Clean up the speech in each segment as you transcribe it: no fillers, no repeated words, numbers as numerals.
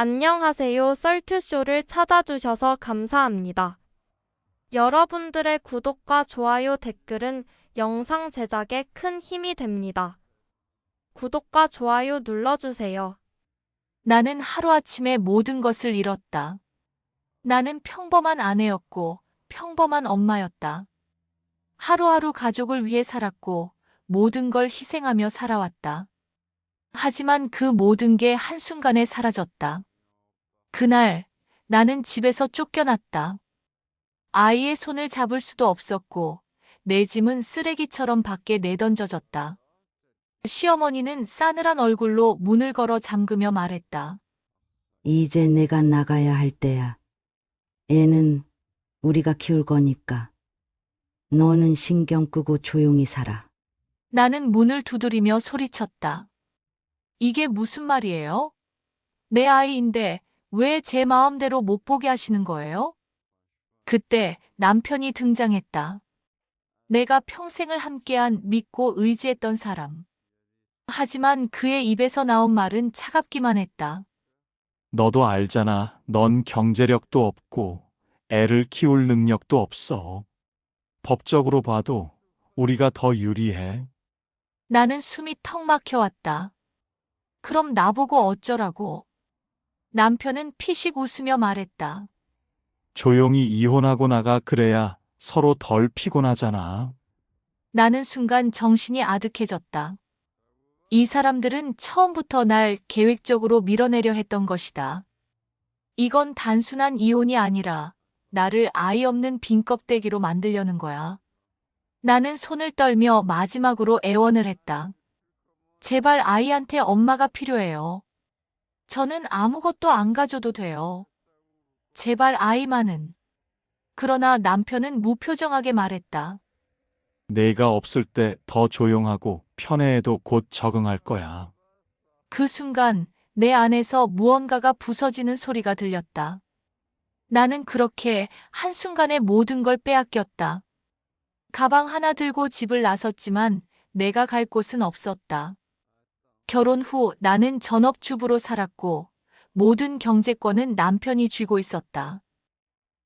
안녕하세요. 썰투쇼를 찾아주셔서 감사합니다. 여러분들의 구독과 좋아요, 댓글은 영상 제작에 큰 힘이 됩니다. 구독과 좋아요 눌러주세요. 나는 하루아침에 모든 것을 잃었다. 나는 평범한 아내였고 평범한 엄마였다. 하루하루 가족을 위해 살았고 모든 걸 희생하며 살아왔다. 하지만 그 모든 게 한순간에 사라졌다. 그날 나는 집에서 쫓겨났다. 아이의 손을 잡을 수도 없었고 내 짐은 쓰레기처럼 밖에 내던져졌다. 시어머니는 싸늘한 얼굴로 문을 걸어 잠그며 말했다. 이제 내가 나가야 할 때야. 애는 우리가 키울 거니까. 너는 신경 끄고 조용히 살아. 나는 문을 두드리며 소리쳤다. 이게 무슨 말이에요? 내 아이인데 왜 제 마음대로 못 보게 하시는 거예요? 그때 남편이 등장했다. 내가 평생을 함께한 믿고 의지했던 사람. 하지만 그의 입에서 나온 말은 차갑기만 했다. 너도 알잖아. 넌 경제력도 없고 애를 키울 능력도 없어. 법적으로 봐도 우리가 더 유리해. 나는 숨이 턱 막혀왔다. 그럼 나보고 어쩌라고? 남편은 피식 웃으며 말했다. 조용히 이혼하고 나가 그래야 서로 덜 피곤하잖아. 나는 순간 정신이 아득해졌다. 이 사람들은 처음부터 날 계획적으로 밀어내려 했던 것이다. 이건 단순한 이혼이 아니라 나를 아이 없는 빈 껍데기로 만들려는 거야. 나는 손을 떨며 마지막으로 애원을 했다. 제발 아이한테 엄마가 필요해요. 저는 아무것도 안 가져도 돼요. 제발 아이만은. 그러나 남편은 무표정하게 말했다. 내가 없을 때 더 조용하고 편해해도 곧 적응할 거야. 그 순간 내 안에서 무언가가 부서지는 소리가 들렸다. 나는 그렇게 한순간에 모든 걸 빼앗겼다. 가방 하나 들고 집을 나섰지만 내가 갈 곳은 없었다. 결혼 후 나는 전업주부로 살았고 모든 경제권은 남편이 쥐고 있었다.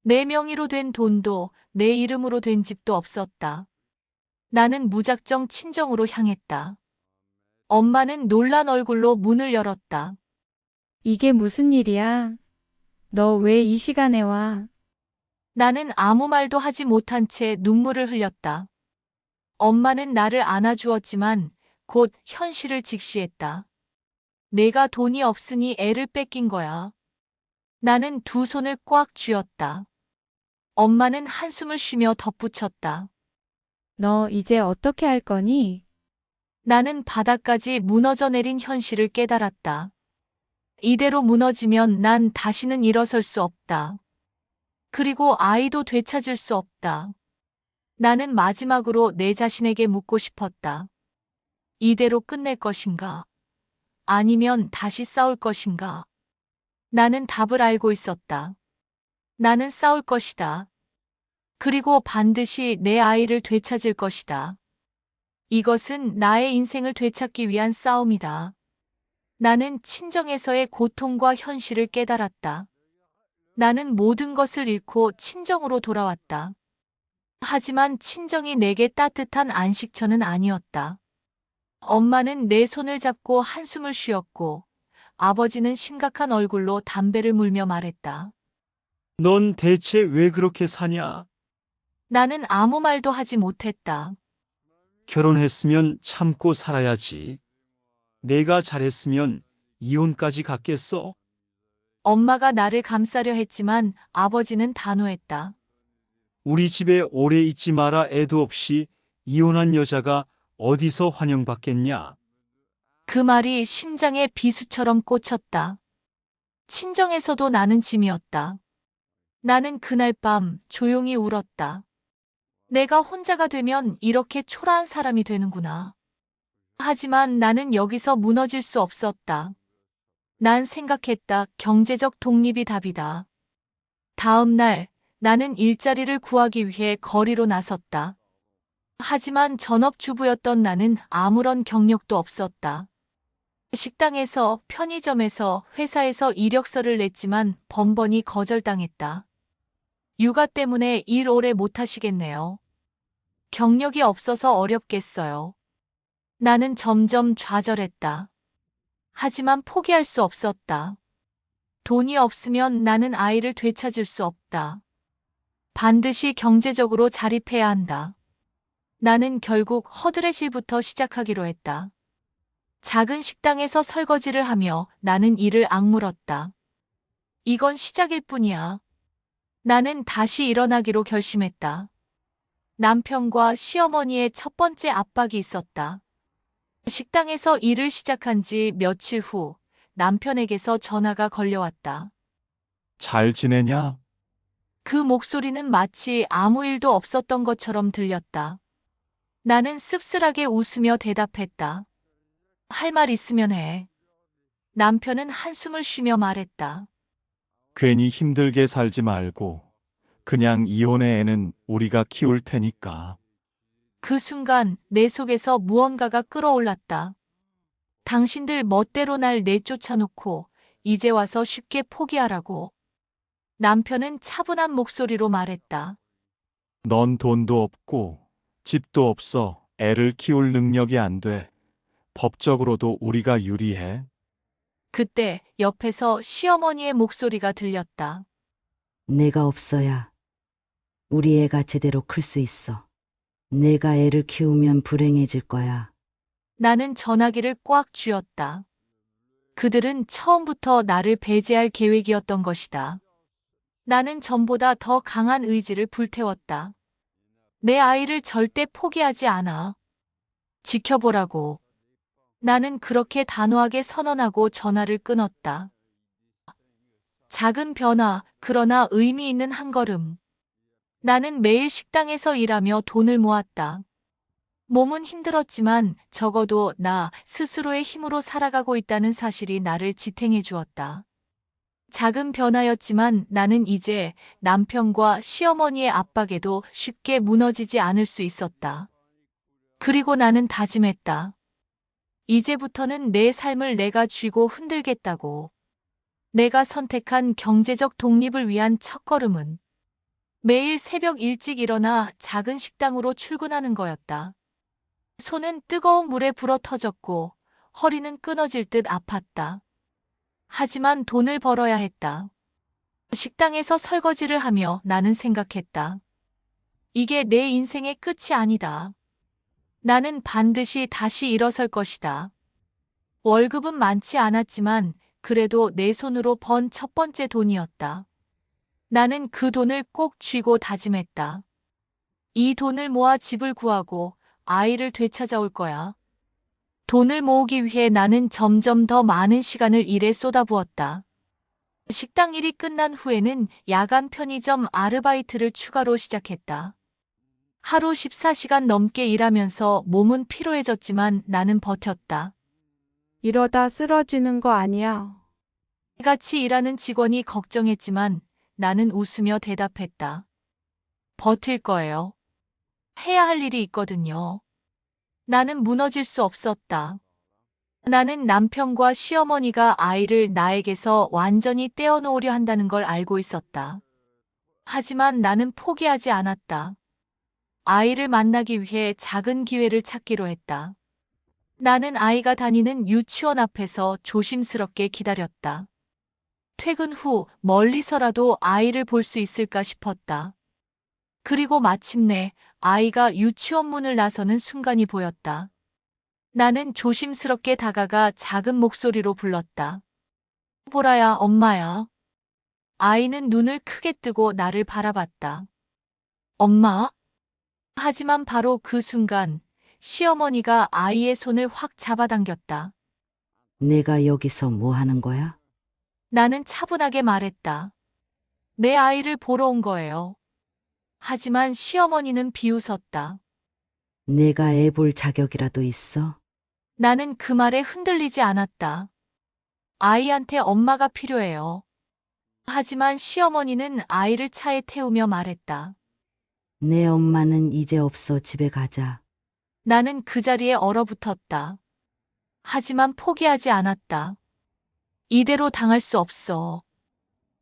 내 명의로 된 돈도 내 이름으로 된 집도 없었다. 나는 무작정 친정으로 향했다. 엄마는 놀란 얼굴로 문을 열었다. 이게 무슨 일이야? 너 왜 이 시간에 와? 나는 아무 말도 하지 못한 채 눈물을 흘렸다. 엄마는 나를 안아주었지만 곧 현실을 직시했다. 내가 돈이 없으니 애를 뺏긴 거야. 나는 두 손을 꽉 쥐었다. 엄마는 한숨을 쉬며 덧붙였다. 너 이제 어떻게 할 거니? 나는 바닥까지 무너져 내린 현실을 깨달았다. 이대로 무너지면 난 다시는 일어설 수 없다. 그리고 아이도 되찾을 수 없다. 나는 마지막으로 내 자신에게 묻고 싶었다. 이대로 끝낼 것인가? 아니면 다시 싸울 것인가? 나는 답을 알고 있었다. 나는 싸울 것이다. 그리고 반드시 내 아이를 되찾을 것이다. 이것은 나의 인생을 되찾기 위한 싸움이다. 나는 친정에서의 고통과 현실을 깨달았다. 나는 모든 것을 잃고 친정으로 돌아왔다. 하지만 친정이 내게 따뜻한 안식처는 아니었다. 엄마는 내 손을 잡고 한숨을 쉬었고 아버지는 심각한 얼굴로 담배를 물며 말했다. 넌 대체 왜 그렇게 사냐? 나는 아무 말도 하지 못했다. 결혼했으면 참고 살아야지. 내가 잘했으면 이혼까지 갔겠어? 엄마가 나를 감싸려 했지만 아버지는 단호했다. 우리 집에 오래 있지 마라. 애도 없이 이혼한 여자가 어디서 환영받겠냐? 그 말이 심장에 비수처럼 꽂혔다. 친정에서도 나는 짐이었다. 나는 그날 밤 조용히 울었다. 내가 혼자가 되면 이렇게 초라한 사람이 되는구나. 하지만 나는 여기서 무너질 수 없었다. 난 생각했다. 경제적 독립이 답이다. 다음 날 나는 일자리를 구하기 위해 거리로 나섰다. 하지만 전업주부였던 나는 아무런 경력도 없었다. 식당에서, 편의점에서, 회사에서 이력서를 냈지만 번번이 거절당했다. 육아 때문에 일 오래 못하시겠네요. 경력이 없어서 어렵겠어요. 나는 점점 좌절했다. 하지만 포기할 수 없었다. 돈이 없으면 나는 아이를 되찾을 수 없다. 반드시 경제적으로 자립해야 한다. 나는 결국 허드렛일부터 시작하기로 했다. 작은 식당에서 설거지를 하며 나는 이를 악물었다. 이건 시작일 뿐이야. 나는 다시 일어나기로 결심했다. 남편과 시어머니의 첫 번째 압박이 있었다. 식당에서 일을 시작한 지 며칠 후 남편에게서 전화가 걸려왔다. 잘 지내냐? 그 목소리는 마치 아무 일도 없었던 것처럼 들렸다. 나는 씁쓸하게 웃으며 대답했다. 할 말 있으면 해. 남편은 한숨을 쉬며 말했다. 괜히 힘들게 살지 말고 그냥 이혼의 애는 우리가 키울 테니까. 그 순간 내 속에서 무언가가 끓어올랐다. 당신들 멋대로 날 내쫓아 놓고 이제 와서 쉽게 포기하라고. 남편은 차분한 목소리로 말했다. 넌 돈도 없고 집도 없어. 애를 키울 능력이 안 돼. 법적으로도 우리가 유리해. 그때 옆에서 시어머니의 목소리가 들렸다. 내가 없어야 우리 애가 제대로 클 수 있어. 내가 애를 키우면 불행해질 거야. 나는 전화기를 꽉 쥐었다. 그들은 처음부터 나를 배제할 계획이었던 것이다. 나는 전보다 더 강한 의지를 불태웠다. 내 아이를 절대 포기하지 않아. 지켜보라고. 나는 그렇게 단호하게 선언하고 전화를 끊었다. 작은 변화, 그러나 의미 있는 한 걸음. 나는 매일 식당에서 일하며 돈을 모았다. 몸은 힘들었지만 적어도 나 스스로의 힘으로 살아가고 있다는 사실이 나를 지탱해 주었다. 작은 변화였지만 나는 이제 남편과 시어머니의 압박에도 쉽게 무너지지 않을 수 있었다. 그리고 나는 다짐했다. 이제부터는 내 삶을 내가 쥐고 흔들겠다고. 내가 선택한 경제적 독립을 위한 첫걸음은 매일 새벽 일찍 일어나 작은 식당으로 출근하는 거였다. 손은 뜨거운 물에 불어 터졌고 허리는 끊어질 듯 아팠다. 하지만 돈을 벌어야 했다. 식당에서 설거지를 하며 나는 생각했다. 이게 내 인생의 끝이 아니다. 나는 반드시 다시 일어설 것이다. 월급은 많지 않았지만 그래도 내 손으로 번 첫 번째 돈이었다. 나는 그 돈을 꼭 쥐고 다짐했다. 이 돈을 모아 집을 구하고 아이를 되찾아올 거야. 돈을 모으기 위해 나는 점점 더 많은 시간을 일에 쏟아부었다. 식당 일이 끝난 후에는 야간 편의점 아르바이트를 추가로 시작했다. 하루 14시간 넘게 일하면서 몸은 피로해졌지만 나는 버텼다. 이러다 쓰러지는 거 아니야? 같이 일하는 직원이 걱정했지만 나는 웃으며 대답했다. 버틸 거예요. 해야 할 일이 있거든요. 나는 무너질 수 없었다. 나는 남편과 시어머니가 아이를 나에게서 완전히 떼어놓으려 한다는 걸 알고 있었다. 하지만 나는 포기하지 않았다. 아이를 만나기 위해 작은 기회를 찾기로 했다. 나는 아이가 다니는 유치원 앞에서 조심스럽게 기다렸다. 퇴근 후 멀리서라도 아이를 볼 수 있을까 싶었다. 그리고 마침내 아이가 유치원 문을 나서는 순간이 보였다. 나는 조심스럽게 다가가 작은 목소리로 불렀다. 보라야, 엄마야. 아이는 눈을 크게 뜨고 나를 바라봤다. 엄마? 하지만 바로 그 순간 시어머니가 아이의 손을 확 잡아당겼다. 내가 여기서 뭐 하는 거야? 나는 차분하게 말했다. 내 아이를 보러 온 거예요. 하지만 시어머니는 비웃었다. 내가 애 볼 자격이라도 있어? 나는 그 말에 흔들리지 않았다. 아이한테 엄마가 필요해요. 하지만 시어머니는 아이를 차에 태우며 말했다. 내 엄마는 이제 없어. 집에 가자. 나는 그 자리에 얼어붙었다. 하지만 포기하지 않았다. 이대로 당할 수 없어.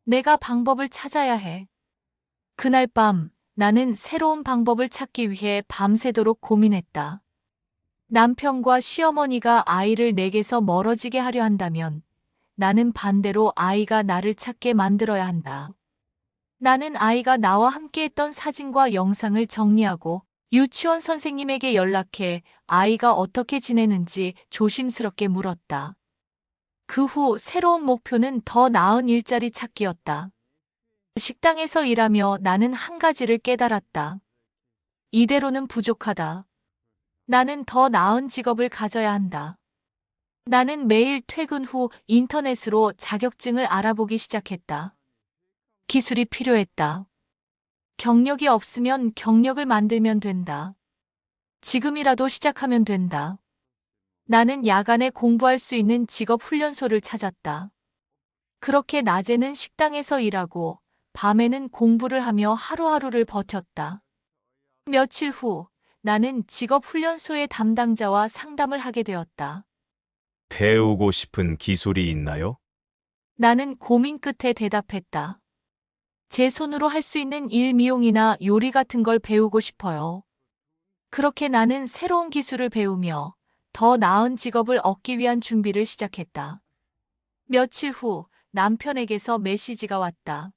내가 방법을 찾아야 해. 그날 밤 나는 새로운 방법을 찾기 위해 밤새도록 고민했다. 남편과 시어머니가 아이를 내게서 멀어지게 하려 한다면 나는 반대로 아이가 나를 찾게 만들어야 한다. 나는 아이가 나와 함께했던 사진과 영상을 정리하고 유치원 선생님에게 연락해 아이가 어떻게 지내는지 조심스럽게 물었다. 그 후 새로운 목표는 더 나은 일자리 찾기였다. 식당에서 일하며 나는 한 가지를 깨달았다. 이대로는 부족하다. 나는 더 나은 직업을 가져야 한다. 나는 매일 퇴근 후 인터넷으로 자격증을 알아보기 시작했다. 기술이 필요했다. 경력이 없으면 경력을 만들면 된다. 지금이라도 시작하면 된다. 나는 야간에 공부할 수 있는 직업훈련소를 찾았다. 그렇게 낮에는 식당에서 일하고 밤에는 공부를 하며 하루하루를 버텼다. 며칠 후 나는 직업훈련소의 담당자와 상담을 하게 되었다. 배우고 싶은 기술이 있나요? 나는 고민 끝에 대답했다. 제 손으로 할 수 있는 일 미용이나 요리 같은 걸 배우고 싶어요. 그렇게 나는 새로운 기술을 배우며 더 나은 직업을 얻기 위한 준비를 시작했다. 며칠 후 남편에게서 메시지가 왔다.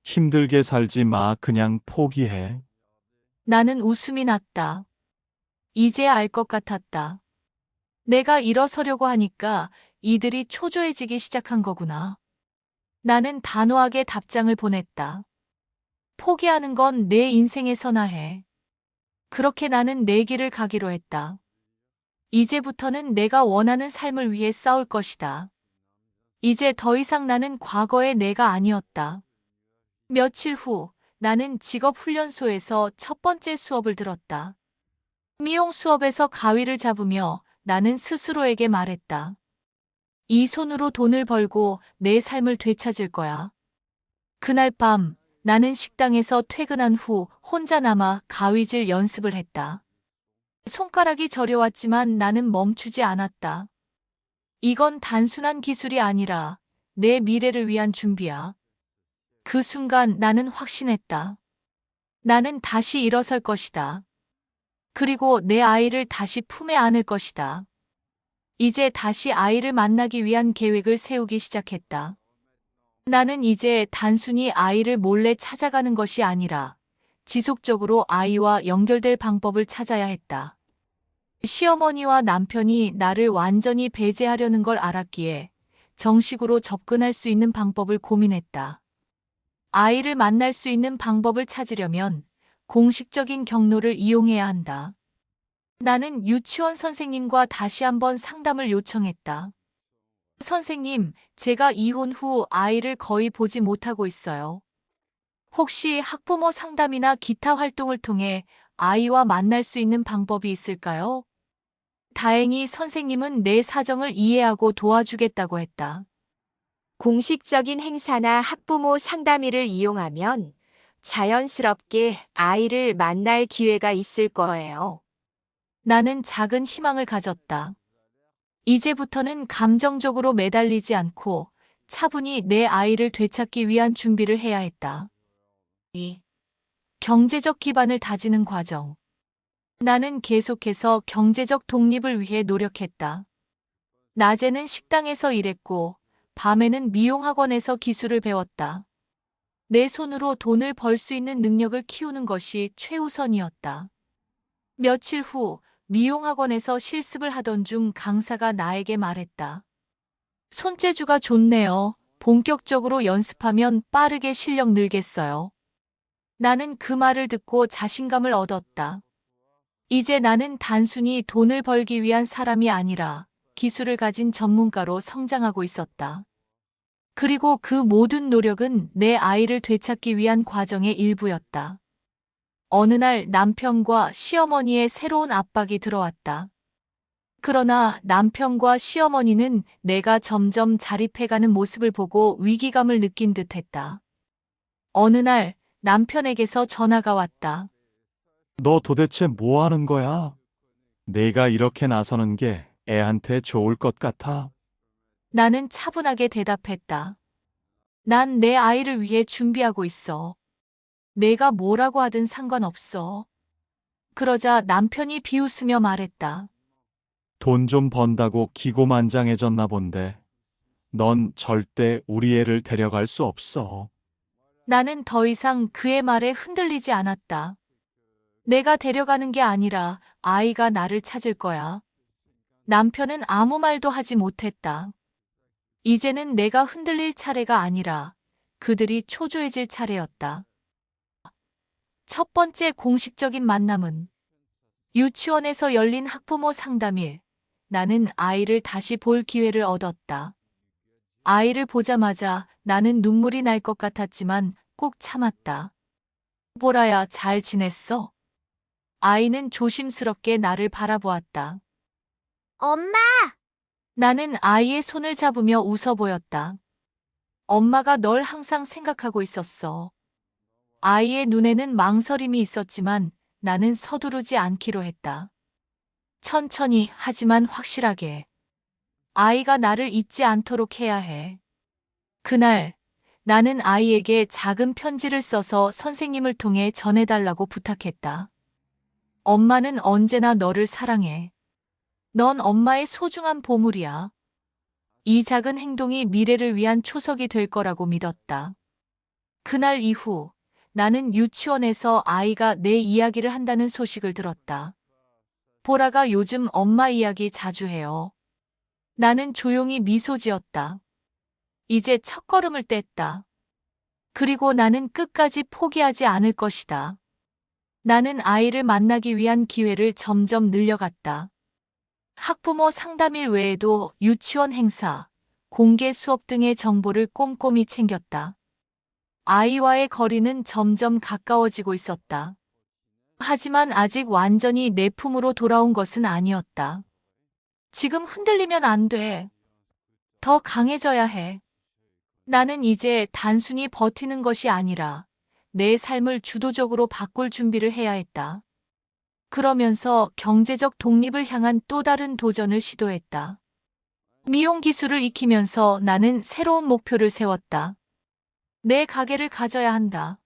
힘들게 살지 마. 그냥 포기해. 나는 웃음이 났다. 이제 알 것 같았다. 내가 일어서려고 하니까 이들이 초조해지기 시작한 거구나. 나는 단호하게 답장을 보냈다. 포기하는 건 내 인생에서나 해. 그렇게 나는 내 길을 가기로 했다. 이제부터는 내가 원하는 삶을 위해 싸울 것이다. 이제 더 이상 나는 과거의 내가 아니었다. 며칠 후 나는 직업훈련소에서 첫 번째 수업을 들었다. 미용 수업에서 가위를 잡으며 나는 스스로에게 말했다. 이 손으로 돈을 벌고 내 삶을 되찾을 거야. 그날 밤 나는 식당에서 퇴근한 후 혼자 남아 가위질 연습을 했다. 손가락이 저려왔지만 나는 멈추지 않았다. 이건 단순한 기술이 아니라 내 미래를 위한 준비야. 그 순간 나는 확신했다. 나는 다시 일어설 것이다. 그리고 내 아이를 다시 품에 안을 것이다. 이제 다시 아이를 만나기 위한 계획을 세우기 시작했다. 나는 이제 단순히 아이를 몰래 찾아가는 것이 아니라 지속적으로 아이와 연결될 방법을 찾아야 했다. 시어머니와 남편이 나를 완전히 배제하려는 걸 알았기에 정식으로 접근할 수 있는 방법을 고민했다. 아이를 만날 수 있는 방법을 찾으려면 공식적인 경로를 이용해야 한다. 나는 유치원 선생님과 다시 한번 상담을 요청했다. 선생님, 제가 이혼 후 아이를 거의 보지 못하고 있어요. 혹시 학부모 상담이나 기타 활동을 통해 아이와 만날 수 있는 방법이 있을까요? 다행히 선생님은 내 사정을 이해하고 도와주겠다고 했다. 공식적인 행사나 학부모 상담회를 이용하면 자연스럽게 아이를 만날 기회가 있을 거예요. 나는 작은 희망을 가졌다. 이제부터는 감정적으로 매달리지 않고 차분히 내 아이를 되찾기 위한 준비를 해야 했다. 2. 경제적 기반을 다지는 과정. 나는 계속해서 경제적 독립을 위해 노력했다. 낮에는 식당에서 일했고 밤에는 미용학원에서 기술을 배웠다. 내 손으로 돈을 벌 수 있는 능력을 키우는 것이 최우선이었다. 며칠 후 미용학원에서 실습을 하던 중 강사가 나에게 말했다. 손재주가 좋네요. 본격적으로 연습하면 빠르게 실력 늘겠어요. 나는 그 말을 듣고 자신감을 얻었다. 이제 나는 단순히 돈을 벌기 위한 사람이 아니라 기술을 가진 전문가로 성장하고 있었다. 그리고 그 모든 노력은 내 아이를 되찾기 위한 과정의 일부였다. 어느 날 남편과 시어머니의 새로운 압박이 들어왔다. 그러나 남편과 시어머니는 내가 점점 자립해가는 모습을 보고 위기감을 느낀 듯했다. 어느 날 남편에게서 전화가 왔다. 너 도대체 뭐 하는 거야? 내가 이렇게 나서는 게 애한테 좋을 것 같아? 나는 차분하게 대답했다. 난 내 아이를 위해 준비하고 있어. 내가 뭐라고 하든 상관없어. 그러자 남편이 비웃으며 말했다. 돈 좀 번다고 기고만장해졌나 본데. 넌 절대 우리 애를 데려갈 수 없어. 나는 더 이상 그의 말에 흔들리지 않았다. 내가 데려가는 게 아니라 아이가 나를 찾을 거야. 남편은 아무 말도 하지 못했다. 이제는 내가 흔들릴 차례가 아니라 그들이 초조해질 차례였다. 첫 번째 공식적인 만남은 유치원에서 열린 학부모 상담일. 나는 아이를 다시 볼 기회를 얻었다. 아이를 보자마자 나는 눈물이 날 것 같았지만 꾹 참았다. 보라야, 잘 지냈어? 아이는 조심스럽게 나를 바라보았다. 엄마, 나는 아이의 손을 잡으며 웃어 보였다. 엄마가 널 항상 생각하고 있었어. 아이의 눈에는 망설임이 있었지만 나는 서두르지 않기로 했다. 천천히 하지만 확실하게. 아이가 나를 잊지 않도록 해야 해. 그날 나는 아이에게 작은 편지를 써서 선생님을 통해 전해달라고 부탁했다. 엄마는 언제나 너를 사랑해. 넌 엄마의 소중한 보물이야. 이 작은 행동이 미래를 위한 초석이 될 거라고 믿었다. 그날 이후 나는 유치원에서 아이가 내 이야기를 한다는 소식을 들었다. 보라가 요즘 엄마 이야기 자주 해요. 나는 조용히 미소 지었다. 이제 첫걸음을 뗐다. 그리고 나는 끝까지 포기하지 않을 것이다. 나는 아이를 만나기 위한 기회를 점점 늘려갔다. 학부모 상담일 외에도 유치원 행사, 공개 수업 등의 정보를 꼼꼼히 챙겼다. 아이와의 거리는 점점 가까워지고 있었다. 하지만 아직 완전히 내 품으로 돌아온 것은 아니었다. 지금 흔들리면 안 돼. 더 강해져야 해. 나는 이제 단순히 버티는 것이 아니라 내 삶을 주도적으로 바꿀 준비를 해야 했다. 그러면서 경제적 독립을 향한 또 다른 도전을 시도했다. 미용 기술을 익히면서 나는 새로운 목표를 세웠다. 내 가게를 가져야 한다.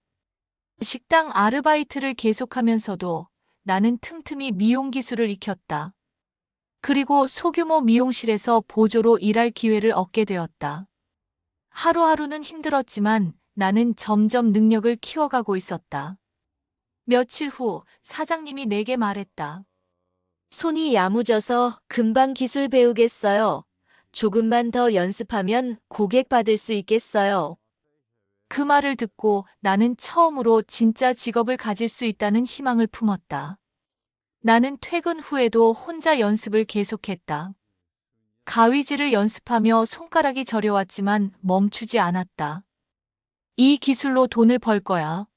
식당 아르바이트를 계속하면서도 나는 틈틈이 미용 기술을 익혔다. 그리고 소규모 미용실에서 보조로 일할 기회를 얻게 되었다. 하루하루는 힘들었지만 나는 점점 능력을 키워가고 있었다. 며칠 후 사장님이 내게 말했다. 손이 야무져서 금방 기술 배우겠어요. 조금만 더 연습하면 고객 받을 수 있겠어요. 그 말을 듣고 나는 처음으로 진짜 직업을 가질 수 있다는 희망을 품었다. 나는 퇴근 후에도 혼자 연습을 계속했다. 가위질을 연습하며 손가락이 저려왔지만 멈추지 않았다. 이 기술로 돈을 벌 거야.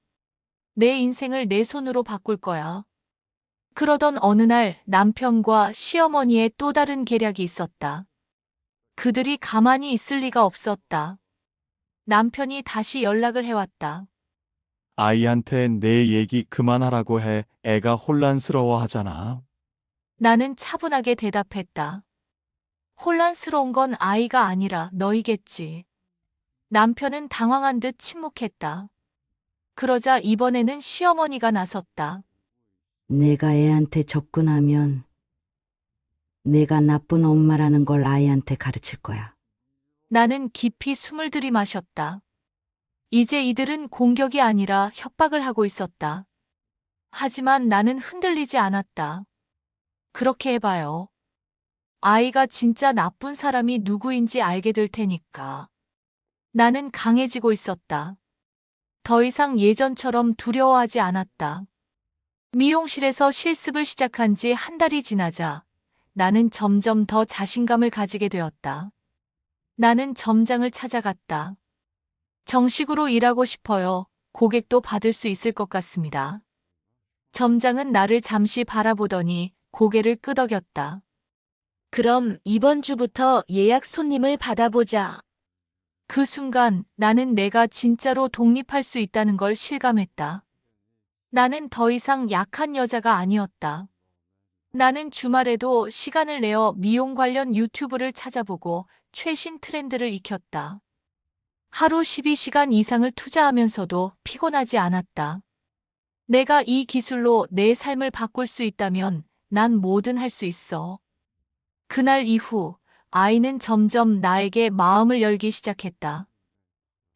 내 인생을 내 손으로 바꿀 거야. 그러던 어느 날 남편과 시어머니의 또 다른 계략이 있었다. 그들이 가만히 있을 리가 없었다. 남편이 다시 연락을 해왔다. 아이한테 내 얘기 그만하라고 해. 애가 혼란스러워 하잖아. 나는 차분하게 대답했다. 혼란스러운 건 아이가 아니라 너희겠지. 남편은 당황한 듯 침묵했다. 그러자 이번에는 시어머니가 나섰다. 내가 애한테 접근하면 내가 나쁜 엄마라는 걸 아이한테 가르칠 거야. 나는 깊이 숨을 들이마셨다. 이제 이들은 공격이 아니라 협박을 하고 있었다. 하지만 나는 흔들리지 않았다. 그렇게 해봐요. 아이가 진짜 나쁜 사람이 누구인지 알게 될 테니까. 나는 강해지고 있었다. 더 이상 예전처럼 두려워하지 않았다. 미용실에서 실습을 시작한 지 한 달이 지나자 나는 점점 더 자신감을 가지게 되었다. 나는 점장을 찾아갔다. 정식으로 일하고 싶어요. 고객도 받을 수 있을 것 같습니다. 점장은 나를 잠시 바라보더니 고개를 끄덕였다. 그럼 이번 주부터 예약 손님을 받아보자. 그 순간 나는 내가 진짜로 독립할 수 있다는 걸 실감했다. 나는 더 이상 약한 여자가 아니었다. 나는 주말에도 시간을 내어 미용 관련 유튜브를 찾아보고 최신 트렌드를 익혔다. 하루 12시간 이상을 투자하면서도 피곤하지 않았다. 내가 이 기술로 내 삶을 바꿀 수 있다면 난 뭐든 할 수 있어. 그날 이후 아이는 점점 나에게 마음을 열기 시작했다.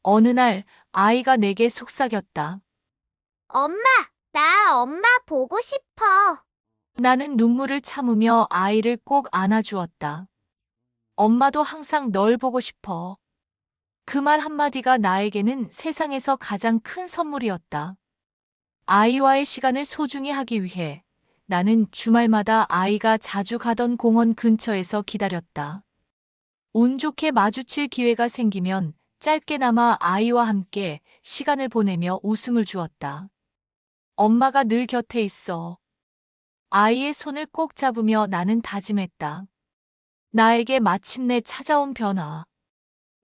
어느 날 아이가 내게 속삭였다. 엄마, 나 엄마 보고 싶어. 나는 눈물을 참으며 아이를 꼭 안아주었다. 엄마도 항상 널 보고 싶어. 그 말 한마디가 나에게는 세상에서 가장 큰 선물이었다. 아이와의 시간을 소중히 하기 위해 나는 주말마다 아이가 자주 가던 공원 근처에서 기다렸다. 운 좋게 마주칠 기회가 생기면 짧게나마 아이와 함께 시간을 보내며 웃음을 주었다. 엄마가 늘 곁에 있어. 아이의 손을 꼭 잡으며 나는 다짐했다. 나에게 마침내 찾아온 변화.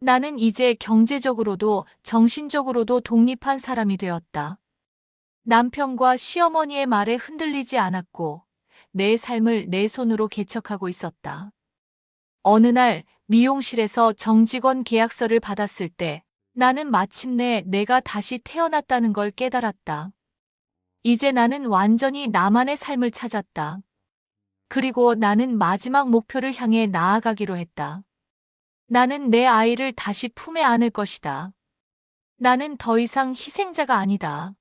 나는 이제 경제적으로도 정신적으로도 독립한 사람이 되었다. 남편과 시어머니의 말에 흔들리지 않았고 내 삶을 내 손으로 개척하고 있었다. 어느 날 미용실에서 정직원 계약서를 받았을 때 나는 마침내 내가 다시 태어났다는 걸 깨달았다. 이제 나는 완전히 나만의 삶을 찾았다. 그리고 나는 마지막 목표를 향해 나아가기로 했다. 나는 내 아이를 다시 품에 안을 것이다. 나는 더 이상 희생자가 아니다.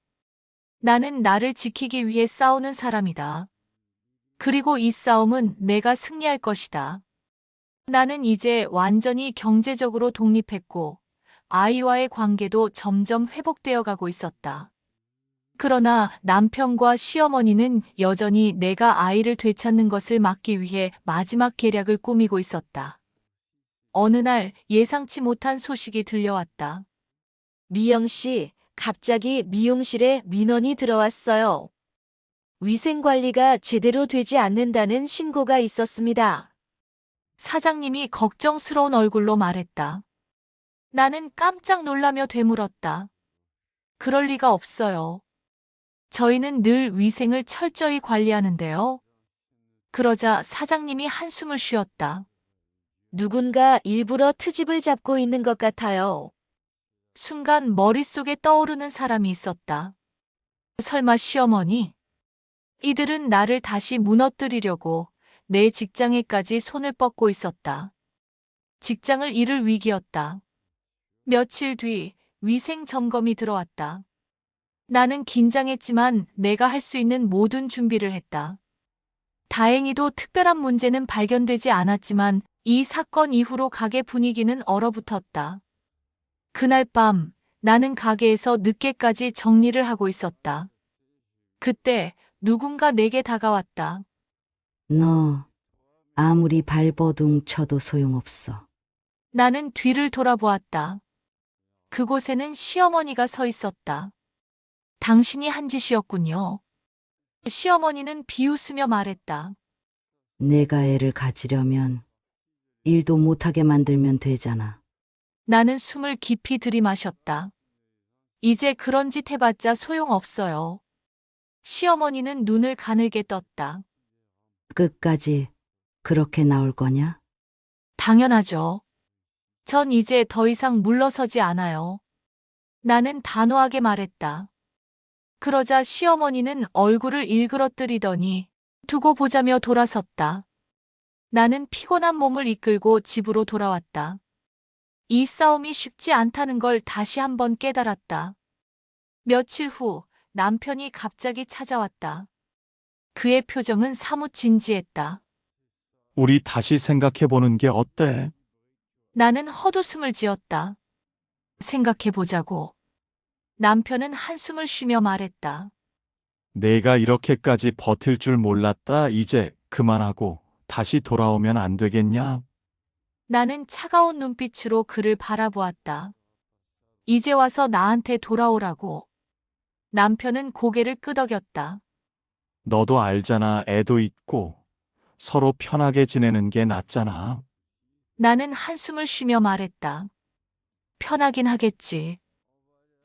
나는 나를 지키기 위해 싸우는 사람이다. 그리고 이 싸움은 내가 승리할 것이다. 나는 이제 완전히 경제적으로 독립했고 아이와의 관계도 점점 회복되어 가고 있었다. 그러나 남편과 시어머니는 여전히 내가 아이를 되찾는 것을 막기 위해 마지막 계략을 꾸미고 있었다. 어느 날 예상치 못한 소식이 들려왔다. 미영 씨, 갑자기 미용실에 민원이 들어왔어요. 위생관리가 제대로 되지 않는다는 신고가 있었습니다. 사장님이 걱정스러운 얼굴로 말했다. 나는 깜짝 놀라며 되물었다. 그럴 리가 없어요. 저희는 늘 위생을 철저히 관리하는데요. 그러자 사장님이 한숨을 쉬었다. 누군가 일부러 트집을 잡고 있는 것 같아요. 순간 머릿속에 떠오르는 사람이 있었다. 설마 시어머니? 이들은 나를 다시 무너뜨리려고 내 직장에까지 손을 뻗고 있었다. 직장을 잃을 위기였다. 며칠 뒤 위생 점검이 들어왔다. 나는 긴장했지만 내가 할 수 있는 모든 준비를 했다. 다행히도 특별한 문제는 발견되지 않았지만 이 사건 이후로 가게 분위기는 얼어붙었다. 그날 밤 나는 가게에서 늦게까지 정리를 하고 있었다. 그때 누군가 내게 다가왔다. 너 아무리 발버둥 쳐도 소용없어. 나는 뒤를 돌아보았다. 그곳에는 시어머니가 서 있었다. 당신이 한 짓이었군요. 시어머니는 비웃으며 말했다. 내가 애를 가지려면 일도 못하게 만들면 되잖아. 나는 숨을 깊이 들이마셨다. 이제 그런 짓 해봤자 소용없어요. 시어머니는 눈을 가늘게 떴다. 끝까지 그렇게 나올 거냐? 당연하죠. 전 이제 더 이상 물러서지 않아요. 나는 단호하게 말했다. 그러자 시어머니는 얼굴을 일그러뜨리더니 두고 보자며 돌아섰다. 나는 피곤한 몸을 이끌고 집으로 돌아왔다. 이 싸움이 쉽지 않다는 걸 다시 한번 깨달았다. 며칠 후 남편이 갑자기 찾아왔다. 그의 표정은 사뭇 진지했다. 우리 다시 생각해보는 게 어때? 나는 헛웃음을 지었다. 생각해보자고. 남편은 한숨을 쉬며 말했다. 내가 이렇게까지 버틸 줄 몰랐다. 이제 그만하고 다시 돌아오면 안 되겠냐? 나는 차가운 눈빛으로 그를 바라보았다. 이제 와서 나한테 돌아오라고. 남편은 고개를 끄덕였다. 너도 알잖아. 애도 있고 서로 편하게 지내는 게 낫잖아. 나는 한숨을 쉬며 말했다. 편하긴 하겠지.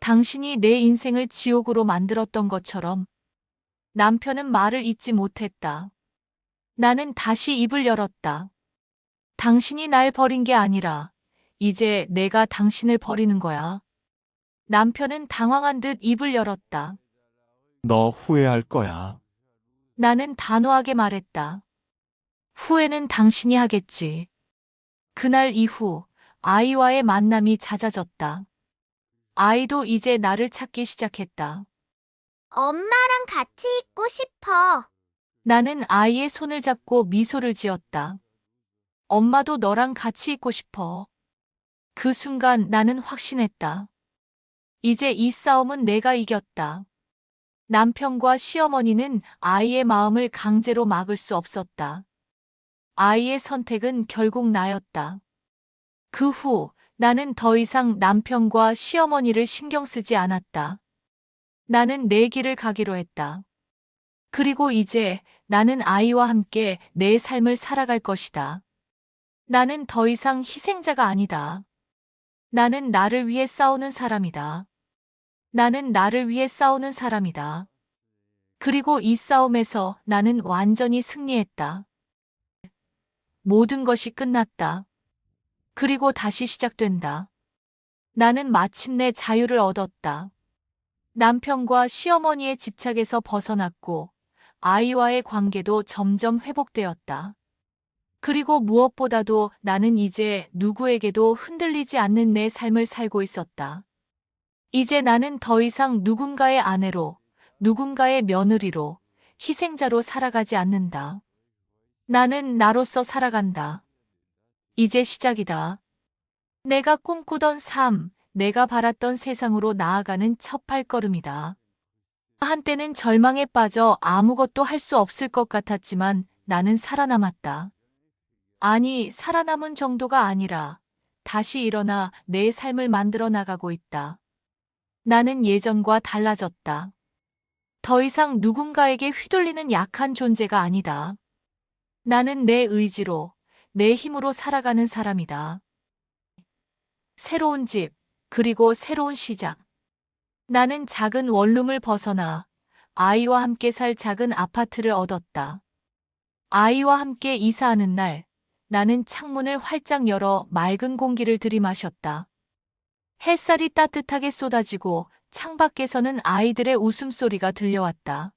당신이 내 인생을 지옥으로 만들었던 것처럼. 남편은 말을 잇지 못했다. 나는 다시 입을 열었다. 당신이 날 버린 게 아니라 이제 내가 당신을 버리는 거야. 남편은 당황한 듯 입을 열었다. 너 후회할 거야. 나는 단호하게 말했다. 후회는 당신이 하겠지. 그날 이후 아이와의 만남이 잦아졌다. 아이도 이제 나를 찾기 시작했다. 엄마랑 같이 있고 싶어. 나는 아이의 손을 잡고 미소를 지었다. 엄마도 너랑 같이 있고 싶어. 그 순간 나는 확신했다. 이제 이 싸움은 내가 이겼다. 남편과 시어머니는 아이의 마음을 강제로 막을 수 없었다. 아이의 선택은 결국 나였다. 그 후 나는 더 이상 남편과 시어머니를 신경 쓰지 않았다. 나는 내 길을 가기로 했다. 그리고 이제 나는 아이와 함께 내 삶을 살아갈 것이다. 나는 더 이상 희생자가 아니다. 나는 나를 위해 싸우는 사람이다. 나는 나를 위해 싸우는 사람이다. 그리고 이 싸움에서 나는 완전히 승리했다. 모든 것이 끝났다. 그리고 다시 시작된다. 나는 마침내 자유를 얻었다. 남편과 시어머니의 집착에서 벗어났고 아이와의 관계도 점점 회복되었다. 그리고 무엇보다도 나는 이제 누구에게도 흔들리지 않는 내 삶을 살고 있었다. 이제 나는 더 이상 누군가의 아내로, 누군가의 며느리로, 희생자로 살아가지 않는다. 나는 나로서 살아간다. 이제 시작이다. 내가 꿈꾸던 삶, 내가 바랐던 세상으로 나아가는 첫 발걸음이다. 한때는 절망에 빠져 아무것도 할 수 없을 것 같았지만 나는 살아남았다. 아니, 살아남은 정도가 아니라 다시 일어나 내 삶을 만들어 나가고 있다. 나는 예전과 달라졌다. 더 이상 누군가에게 휘둘리는 약한 존재가 아니다. 나는 내 의지로, 내 힘으로 살아가는 사람이다. 새로운 집, 그리고 새로운 시작. 나는 작은 원룸을 벗어나 아이와 함께 살 작은 아파트를 얻었다. 아이와 함께 이사하는 날, 나는 창문을 활짝 열어 맑은 공기를 들이마셨다. 햇살이 따뜻하게 쏟아지고 창밖에서는 아이들의 웃음소리가 들려왔다.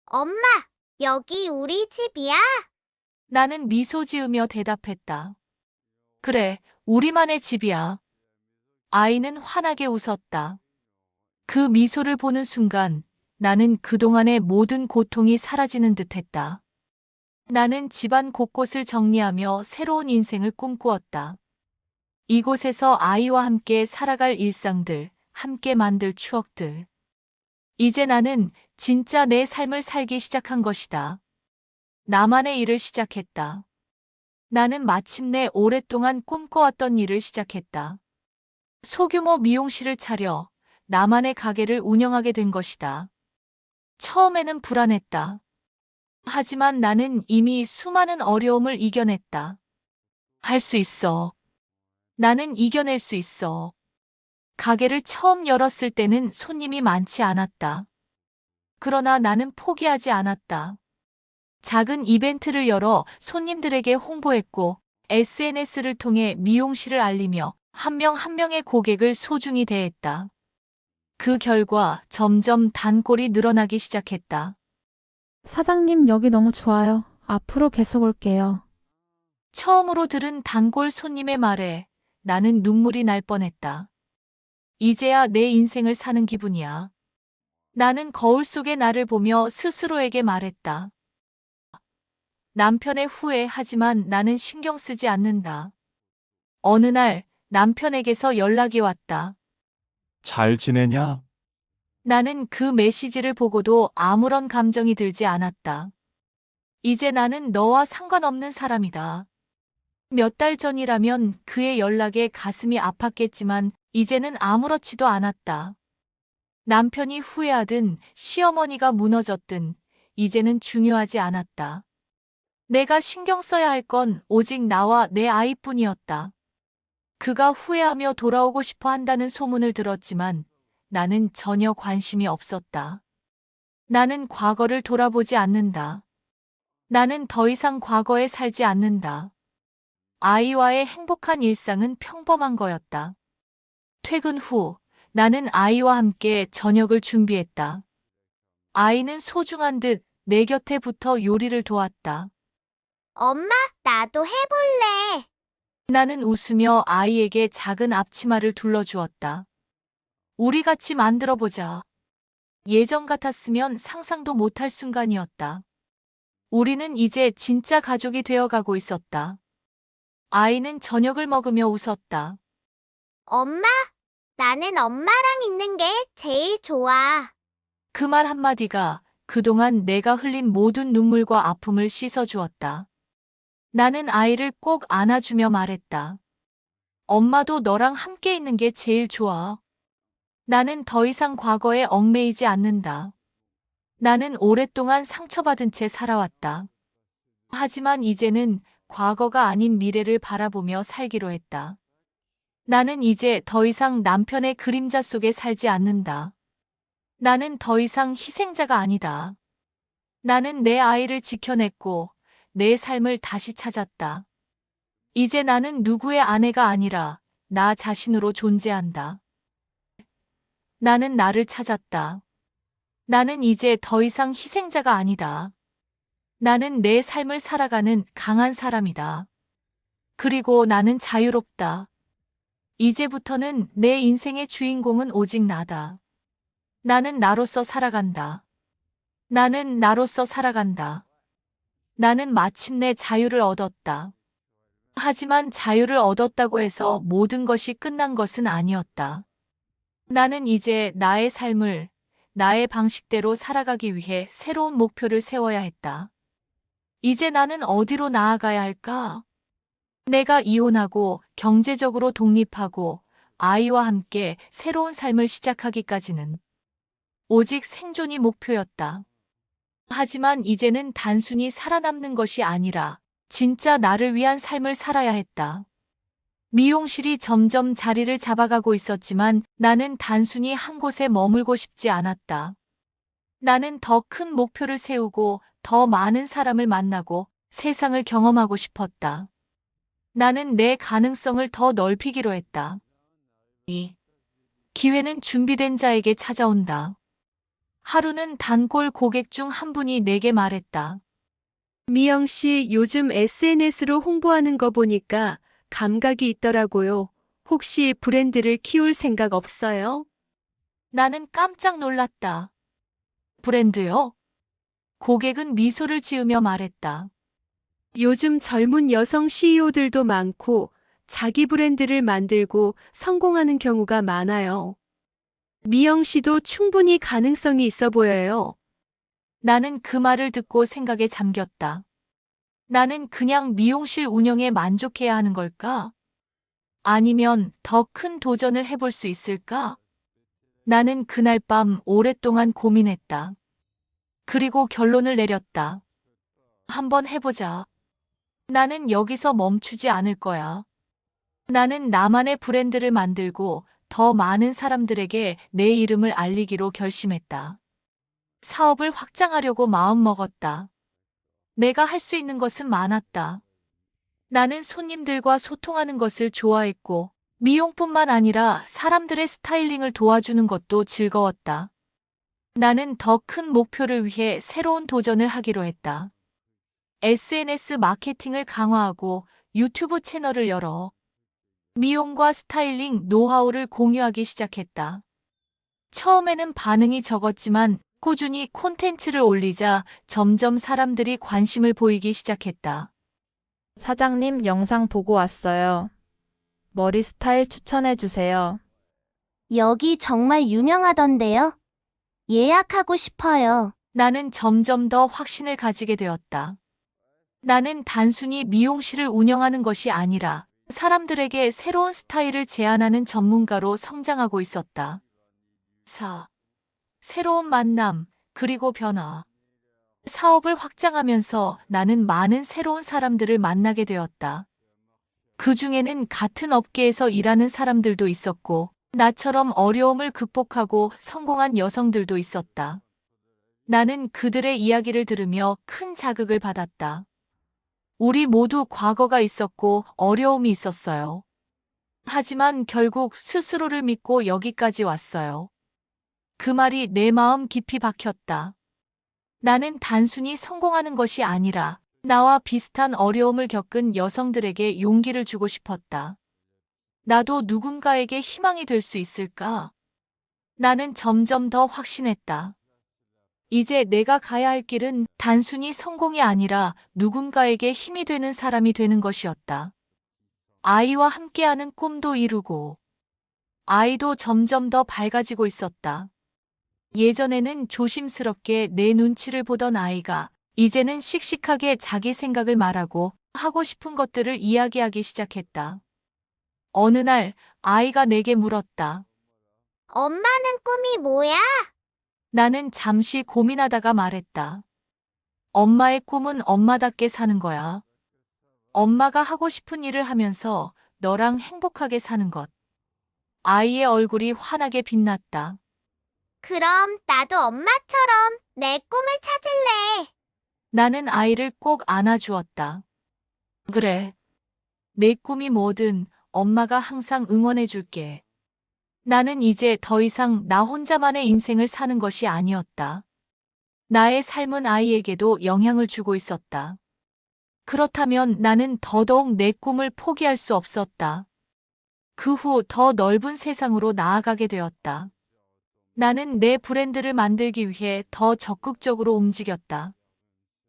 엄마, 여기 우리 집이야? 나는 미소 지으며 대답했다. 그래, 우리만의 집이야. 아이는 환하게 웃었다. 그 미소를 보는 순간 나는 그동안의 모든 고통이 사라지는 듯했다. 나는 집안 곳곳을 정리하며 새로운 인생을 꿈꾸었다. 이곳에서 아이와 함께 살아갈 일상들, 함께 만들 추억들. 이제 나는 진짜 내 삶을 살기 시작한 것이다. 나만의 일을 시작했다. 나는 마침내 오랫동안 꿈꿔왔던 일을 시작했다. 소규모 미용실을 차려 나만의 가게를 운영하게 된 것이다. 처음에는 불안했다. 하지만 나는 이미 수많은 어려움을 이겨냈다. 할 수 있어. 나는 이겨낼 수 있어. 가게를 처음 열었을 때는 손님이 많지 않았다. 그러나 나는 포기하지 않았다. 작은 이벤트를 열어 손님들에게 홍보했고 SNS를 통해 미용실을 알리며 한 명 한 명의 고객을 소중히 대했다. 그 결과 점점 단골이 늘어나기 시작했다. 사장님, 여기 너무 좋아요. 앞으로 계속 올게요. 처음으로 들은 단골 손님의 말에 나는 눈물이 날 뻔했다. 이제야 내 인생을 사는 기분이야. 나는 거울 속의 나를 보며 스스로에게 말했다. 남편의 후회하지만 나는 신경 쓰지 않는다. 어느 날 남편에게서 연락이 왔다. 잘 지내냐? 나는 그 메시지를 보고도 아무런 감정이 들지 않았다. 이제 나는 너와 상관없는 사람이다. 몇 달 전이라면 그의 연락에 가슴이 아팠겠지만 이제는 아무렇지도 않았다. 남편이 후회하든 시어머니가 무너졌든 이제는 중요하지 않았다. 내가 신경 써야 할 건 오직 나와 내 아이뿐이었다. 그가 후회하며 돌아오고 싶어 한다는 소문을 들었지만 나는 전혀 관심이 없었다. 나는 과거를 돌아보지 않는다. 나는 더 이상 과거에 살지 않는다. 아이와의 행복한 일상은 평범한 거였다. 퇴근 후 나는 아이와 함께 저녁을 준비했다. 아이는 소중한 듯 내 곁에 붙어 요리를 도왔다. 엄마, 나도 해볼래. 나는 웃으며 아이에게 작은 앞치마를 둘러주었다. 우리 같이 만들어 보자. 예전 같았으면 상상도 못할 순간이었다. 우리는 이제 진짜 가족이 되어가고 있었다. 아이는 저녁을 먹으며 웃었다. 엄마, 나는 엄마랑 있는 게 제일 좋아. 그 말 한마디가 그동안 내가 흘린 모든 눈물과 아픔을 씻어주었다. 나는 아이를 꼭 안아주며 말했다. 엄마도 너랑 함께 있는 게 제일 좋아. 나는 더 이상 과거에 얽매이지 않는다. 나는 오랫동안 상처받은 채 살아왔다. 하지만 이제는 과거가 아닌 미래를 바라보며 살기로 했다. 나는 이제 더 이상 남편의 그림자 속에 살지 않는다. 나는 더 이상 희생자가 아니다. 나는 내 아이를 지켜냈고 내 삶을 다시 찾았다. 이제 나는 누구의 아내가 아니라 나 자신으로 존재한다. 나는 나를 찾았다. 나는 이제 더 이상 희생자가 아니다. 나는 내 삶을 살아가는 강한 사람이다. 그리고 나는 자유롭다. 이제부터는 내 인생의 주인공은 오직 나다. 나는 나로서 살아간다. 나는 나로서 살아간다. 나는 마침내 자유를 얻었다. 하지만 자유를 얻었다고 해서 모든 것이 끝난 것은 아니었다. 나는 이제 나의 삶을 나의 방식대로 살아가기 위해 새로운 목표를 세워야 했다. 이제 나는 어디로 나아가야 할까? 내가 이혼하고 경제적으로 독립하고 아이와 함께 새로운 삶을 시작하기까지는 오직 생존이 목표였다. 하지만 이제는 단순히 살아남는 것이 아니라 진짜 나를 위한 삶을 살아야 했다. 미용실이 점점 자리를 잡아가고 있었지만 나는 단순히 한 곳에 머물고 싶지 않았다. 나는 더 큰 목표를 세우고 더 많은 사람을 만나고 세상을 경험하고 싶었다. 나는 내 가능성을 더 넓히기로 했다. 이 기회는 준비된 자에게 찾아온다. 하루는 단골 고객 중 한 분이 내게 말했다. 미영 씨, 요즘 SNS로 홍보하는 거 보니까 감각이 있더라고요. 혹시 브랜드를 키울 생각 없어요? 나는 깜짝 놀랐다. 브랜드요? 고객은 미소를 지으며 말했다. 요즘 젊은 여성 CEO들도 많고 자기 브랜드를 만들고 성공하는 경우가 많아요. 미영 씨도 충분히 가능성이 있어 보여요. 나는 그 말을 듣고 생각에 잠겼다. 나는 그냥 미용실 운영에 만족해야 하는 걸까? 아니면 더 큰 도전을 해볼 수 있을까? 나는 그날 밤 오랫동안 고민했다. 그리고 결론을 내렸다. 한번 해보자. 나는 여기서 멈추지 않을 거야. 나는 나만의 브랜드를 만들고 더 많은 사람들에게 내 이름을 알리기로 결심했다. 사업을 확장하려고 마음먹었다. 내가 할 수 있는 것은 많았다. 나는 손님들과 소통하는 것을 좋아했고, 미용뿐만 아니라 사람들의 스타일링을 도와주는 것도 즐거웠다. 나는 더 큰 목표를 위해 새로운 도전을 하기로 했다. SNS 마케팅을 강화하고 유튜브 채널을 열어 미용과 스타일링 노하우를 공유하기 시작했다. 처음에는 반응이 적었지만 꾸준히 콘텐츠를 올리자 점점 사람들이 관심을 보이기 시작했다. 사장님 영상 보고 왔어요. 머리 스타일 추천해 주세요. 여기 정말 유명하던데요. 예약하고 싶어요. 나는 점점 더 확신을 가지게 되었다. 나는 단순히 미용실을 운영하는 것이 아니라 사람들에게 새로운 스타일을 제안하는 전문가로 성장하고 있었다. 4. 새로운 만남, 그리고 변화. 사업을 확장하면서 나는 많은 새로운 사람들을 만나게 되었다. 그 중에는 같은 업계에서 일하는 사람들도 있었고, 나처럼 어려움을 극복하고 성공한 여성들도 있었다. 나는 그들의 이야기를 들으며 큰 자극을 받았다. 우리 모두 과거가 있었고 어려움이 있었어요. 하지만 결국 스스로를 믿고 여기까지 왔어요. 그 말이 내 마음 깊이 박혔다. 나는 단순히 성공하는 것이 아니라 나와 비슷한 어려움을 겪은 여성들에게 용기를 주고 싶었다. 나도 누군가에게 희망이 될 수 있을까? 나는 점점 더 확신했다. 이제 내가 가야 할 길은 단순히 성공이 아니라 누군가에게 힘이 되는 사람이 되는 것이었다. 아이와 함께하는 꿈도 이루고, 아이도 점점 더 밝아지고 있었다. 예전에는 조심스럽게 내 눈치를 보던 아이가 이제는 씩씩하게 자기 생각을 말하고 하고 싶은 것들을 이야기하기 시작했다. 어느 날 아이가 내게 물었다. 엄마는 꿈이 뭐야? 나는 잠시 고민하다가 말했다. 엄마의 꿈은 엄마답게 사는 거야. 엄마가 하고 싶은 일을 하면서 너랑 행복하게 사는 것. 아이의 얼굴이 환하게 빛났다. 그럼 나도 엄마처럼 내 꿈을 찾을래. 나는 아이를 꼭 안아주었다. 그래. 내 꿈이 뭐든 엄마가 항상 응원해 줄게. 나는 이제 더 이상 나 혼자만의 인생을 사는 것이 아니었다. 나의 삶은 아이에게도 영향을 주고 있었다. 그렇다면 나는 더더욱 내 꿈을 포기할 수 없었다. 그 후 더 넓은 세상으로 나아가게 되었다. 나는 내 브랜드를 만들기 위해 더 적극적으로 움직였다.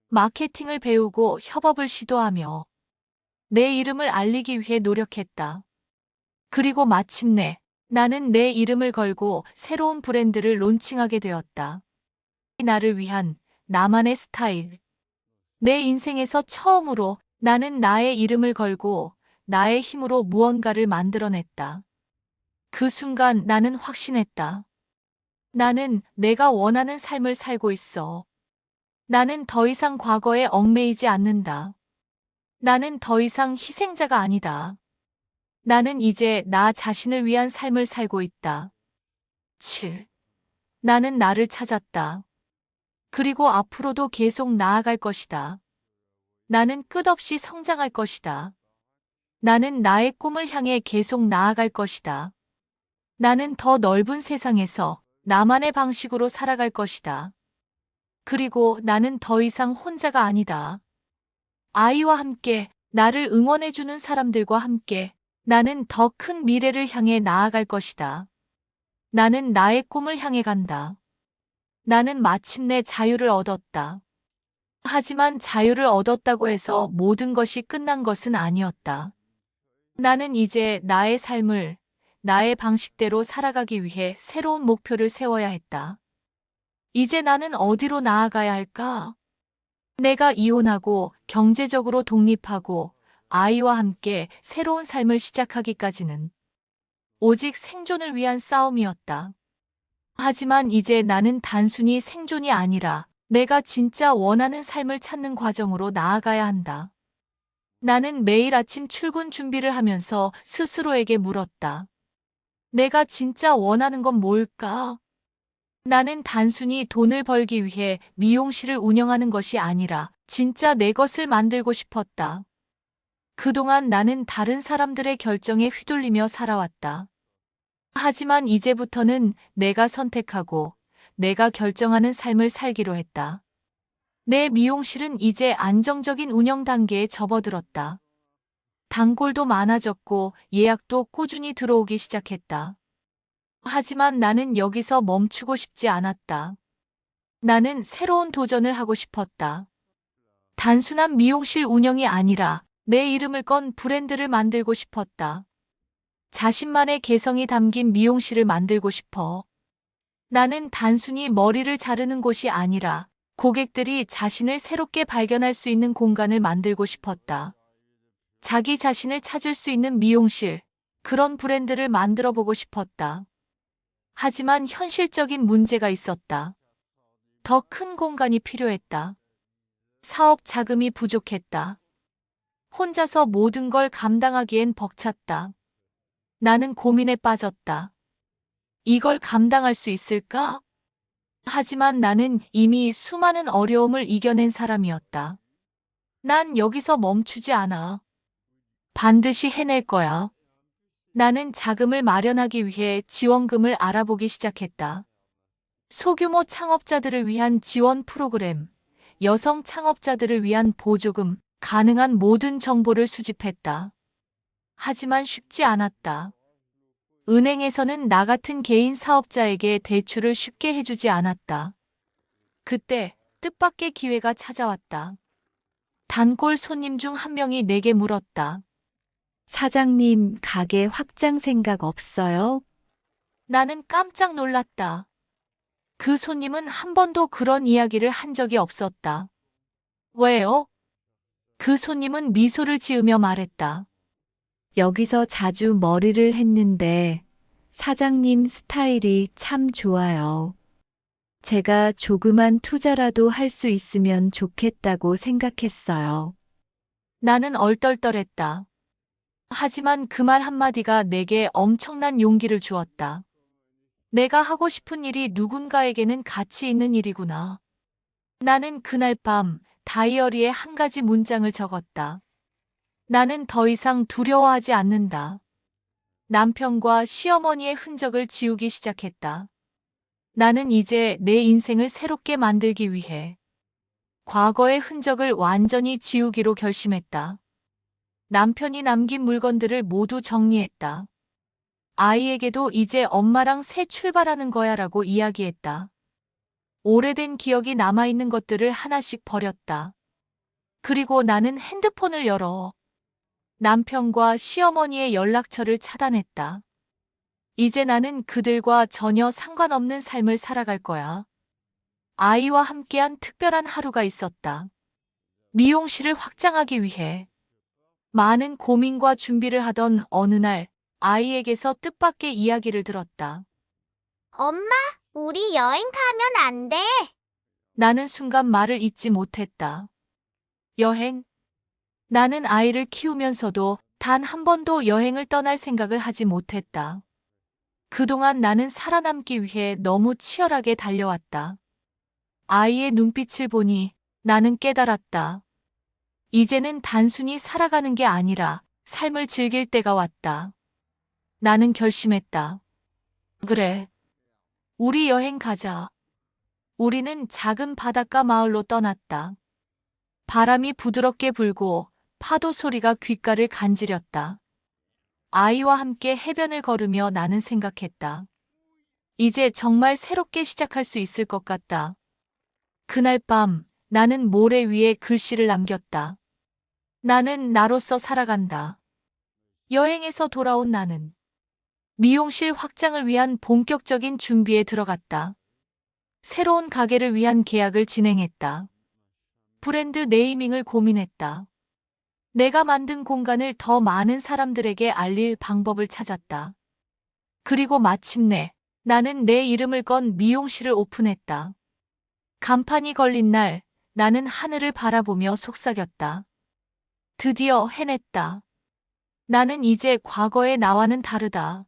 마케팅을 배우고 협업을 시도하며 내 이름을 알리기 위해 노력했다. 그리고 마침내 나는 내 이름을 걸고 새로운 브랜드를 론칭하게 되었다. 나를 위한 나만의 스타일. 내 인생에서 처음으로 나는 나의 이름을 걸고 나의 힘으로 무언가를 만들어냈다. 그 순간 나는 확신했다. 나는 내가 원하는 삶을 살고 있어. 나는 더 이상 과거에 얽매이지 않는다. 나는 더 이상 희생자가 아니다. 나는 이제 나 자신을 위한 삶을 살고 있다. 7. 나는 나를 찾았다. 그리고 앞으로도 계속 나아갈 것이다. 나는 끝없이 성장할 것이다. 나는 나의 꿈을 향해 계속 나아갈 것이다. 나는 더 넓은 세상에서 나만의 방식으로 살아갈 것이다. 그리고 나는 더 이상 혼자가 아니다. 아이와 함께, 나를 응원해주는 사람들과 함께 나는 더 큰 미래를 향해 나아갈 것이다. 나는 나의 꿈을 향해 간다. 나는 마침내 자유를 얻었다. 하지만 자유를 얻었다고 해서 모든 것이 끝난 것은 아니었다. 나는 이제 나의 삶을 나의 방식대로 살아가기 위해 새로운 목표를 세워야 했다. 이제 나는 어디로 나아가야 할까? 내가 이혼하고 경제적으로 독립하고 아이와 함께 새로운 삶을 시작하기까지는 오직 생존을 위한 싸움이었다. 하지만 이제 나는 단순히 생존이 아니라 내가 진짜 원하는 삶을 찾는 과정으로 나아가야 한다. 나는 매일 아침 출근 준비를 하면서 스스로에게 물었다. 내가 진짜 원하는 건 뭘까? 나는 단순히 돈을 벌기 위해 미용실을 운영하는 것이 아니라 진짜 내 것을 만들고 싶었다. 그동안 나는 다른 사람들의 결정에 휘둘리며 살아왔다. 하지만 이제부터는 내가 선택하고 내가 결정하는 삶을 살기로 했다. 내 미용실은 이제 안정적인 운영 단계에 접어들었다. 단골도 많아졌고 예약도 꾸준히 들어오기 시작했다. 하지만 나는 여기서 멈추고 싶지 않았다. 나는 새로운 도전을 하고 싶었다. 단순한 미용실 운영이 아니라 내 이름을 건 브랜드를 만들고 싶었다. 자신만의 개성이 담긴 미용실을 만들고 싶어. 나는 단순히 머리를 자르는 곳이 아니라 고객들이 자신을 새롭게 발견할 수 있는 공간을 만들고 싶었다. 자기 자신을 찾을 수 있는 미용실, 그런 브랜드를 만들어 보고 싶었다. 하지만 현실적인 문제가 있었다. 더 큰 공간이 필요했다. 사업 자금이 부족했다. 혼자서 모든 걸 감당하기엔 벅찼다. 나는 고민에 빠졌다. 이걸 감당할 수 있을까? 하지만 나는 이미 수많은 어려움을 이겨낸 사람이었다. 난 여기서 멈추지 않아. 반드시 해낼 거야. 나는 자금을 마련하기 위해 지원금을 알아보기 시작했다. 소규모 창업자들을 위한 지원 프로그램, 여성 창업자들을 위한 보조금, 가능한 모든 정보를 수집했다. 하지만 쉽지 않았다. 은행에서는 나 같은 개인 사업자에게 대출을 쉽게 해주지 않았다. 그때 뜻밖의 기회가 찾아왔다. 단골 손님 중 한 명이 내게 물었다. 사장님, 가게 확장 생각 없어요? 나는 깜짝 놀랐다. 그 손님은 한 번도 그런 이야기를 한 적이 없었다. 왜요? 그 손님은 미소를 지으며 말했다. 여기서 자주 머리를 했는데 사장님 스타일이 참 좋아요. 제가 조그만 투자라도 할 수 있으면 좋겠다고 생각했어요. 나는 얼떨떨했다. 하지만 그 말 한마디가 내게 엄청난 용기를 주었다. 내가 하고 싶은 일이 누군가에게는 가치 있는 일이구나. 나는 그날 밤 다이어리에 한 가지 문장을 적었다. 나는 더 이상 두려워하지 않는다. 남편과 시어머니의 흔적을 지우기 시작했다. 나는 이제 내 인생을 새롭게 만들기 위해 과거의 흔적을 완전히 지우기로 결심했다. 남편이 남긴 물건들을 모두 정리했다. 아이에게도 이제 엄마랑 새 출발하는 거야라고 이야기했다. 오래된 기억이 남아있는 것들을 하나씩 버렸다. 그리고 나는 핸드폰을 열어 남편과 시어머니의 연락처를 차단했다. 이제 나는 그들과 전혀 상관없는 삶을 살아갈 거야. 아이와 함께한 특별한 하루가 있었다. 미용실을 확장하기 위해 많은 고민과 준비를 하던 어느 날 아이에게서 뜻밖의 이야기를 들었다. 엄마, 우리 여행 가면 안 돼. 나는 순간 말을 잇지 못했다. 여행? 나는 아이를 키우면서도 단 한 번도 여행을 떠날 생각을 하지 못했다. 그동안 나는 살아남기 위해 너무 치열하게 달려왔다. 아이의 눈빛을 보니 나는 깨달았다. 이제는 단순히 살아가는 게 아니라 삶을 즐길 때가 왔다. 나는 결심했다. 그래. 우리 여행 가자. 우리는 작은 바닷가 마을로 떠났다. 바람이 부드럽게 불고 파도 소리가 귓가를 간지렸다. 아이와 함께 해변을 걸으며 나는 생각했다. 이제 정말 새롭게 시작할 수 있을 것 같다. 그날 밤 나는 모래 위에 글씨를 남겼다. 나는 나로서 살아간다. 여행에서 돌아온 나는 미용실 확장을 위한 본격적인 준비에 들어갔다. 새로운 가게를 위한 계약을 진행했다. 브랜드 네이밍을 고민했다. 내가 만든 공간을 더 많은 사람들에게 알릴 방법을 찾았다. 그리고 마침내 나는 내 이름을 건 미용실을 오픈했다. 간판이 걸린 날 나는 하늘을 바라보며 속삭였다. 드디어 해냈다. 나는 이제 과거의 나와는 다르다.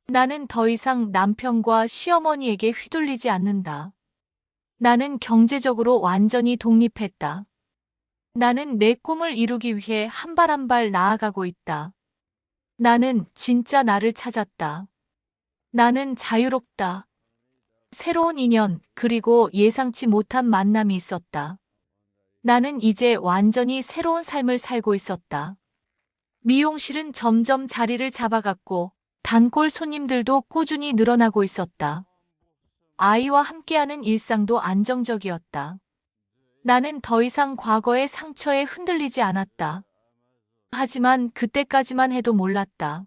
나는 더 이상 남편과 시어머니에게 휘둘리지 않는다. 나는 경제적으로 완전히 독립했다. 나는 내 꿈을 이루기 위해 한 발 한 발 나아가고 있다. 나는 진짜 나를 찾았다. 나는 자유롭다. 새로운 인연, 그리고 예상치 못한 만남이 있었다. 나는 이제 완전히 새로운 삶을 살고 있었다. 미용실은 점점 자리를 잡아갔고, 단골 손님들도 꾸준히 늘어나고 있었다. 아이와 함께하는 일상도 안정적이었다. 나는 더 이상 과거의 상처에 흔들리지 않았다. 하지만 그때까지만 해도 몰랐다.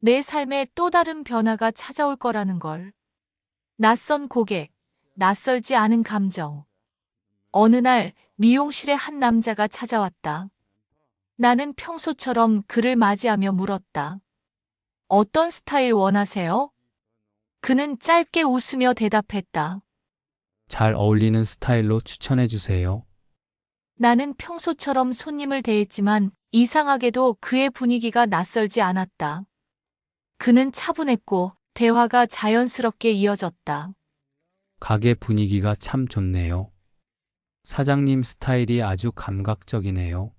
내 삶에 또 다른 변화가 찾아올 거라는 걸. 낯선 고객, 낯설지 않은 감정. 어느 날 미용실에 한 남자가 찾아왔다. 나는 평소처럼 그를 맞이하며 물었다. 어떤 스타일 원하세요? 그는 짧게 웃으며 대답했다. 잘 어울리는 스타일로 추천해 주세요. 나는 평소처럼 손님을 대했지만 이상하게도 그의 분위기가 낯설지 않았다. 그는 차분했고 대화가 자연스럽게 이어졌다. 가게 분위기가 참 좋네요. 사장님 스타일이 아주 감각적이네요.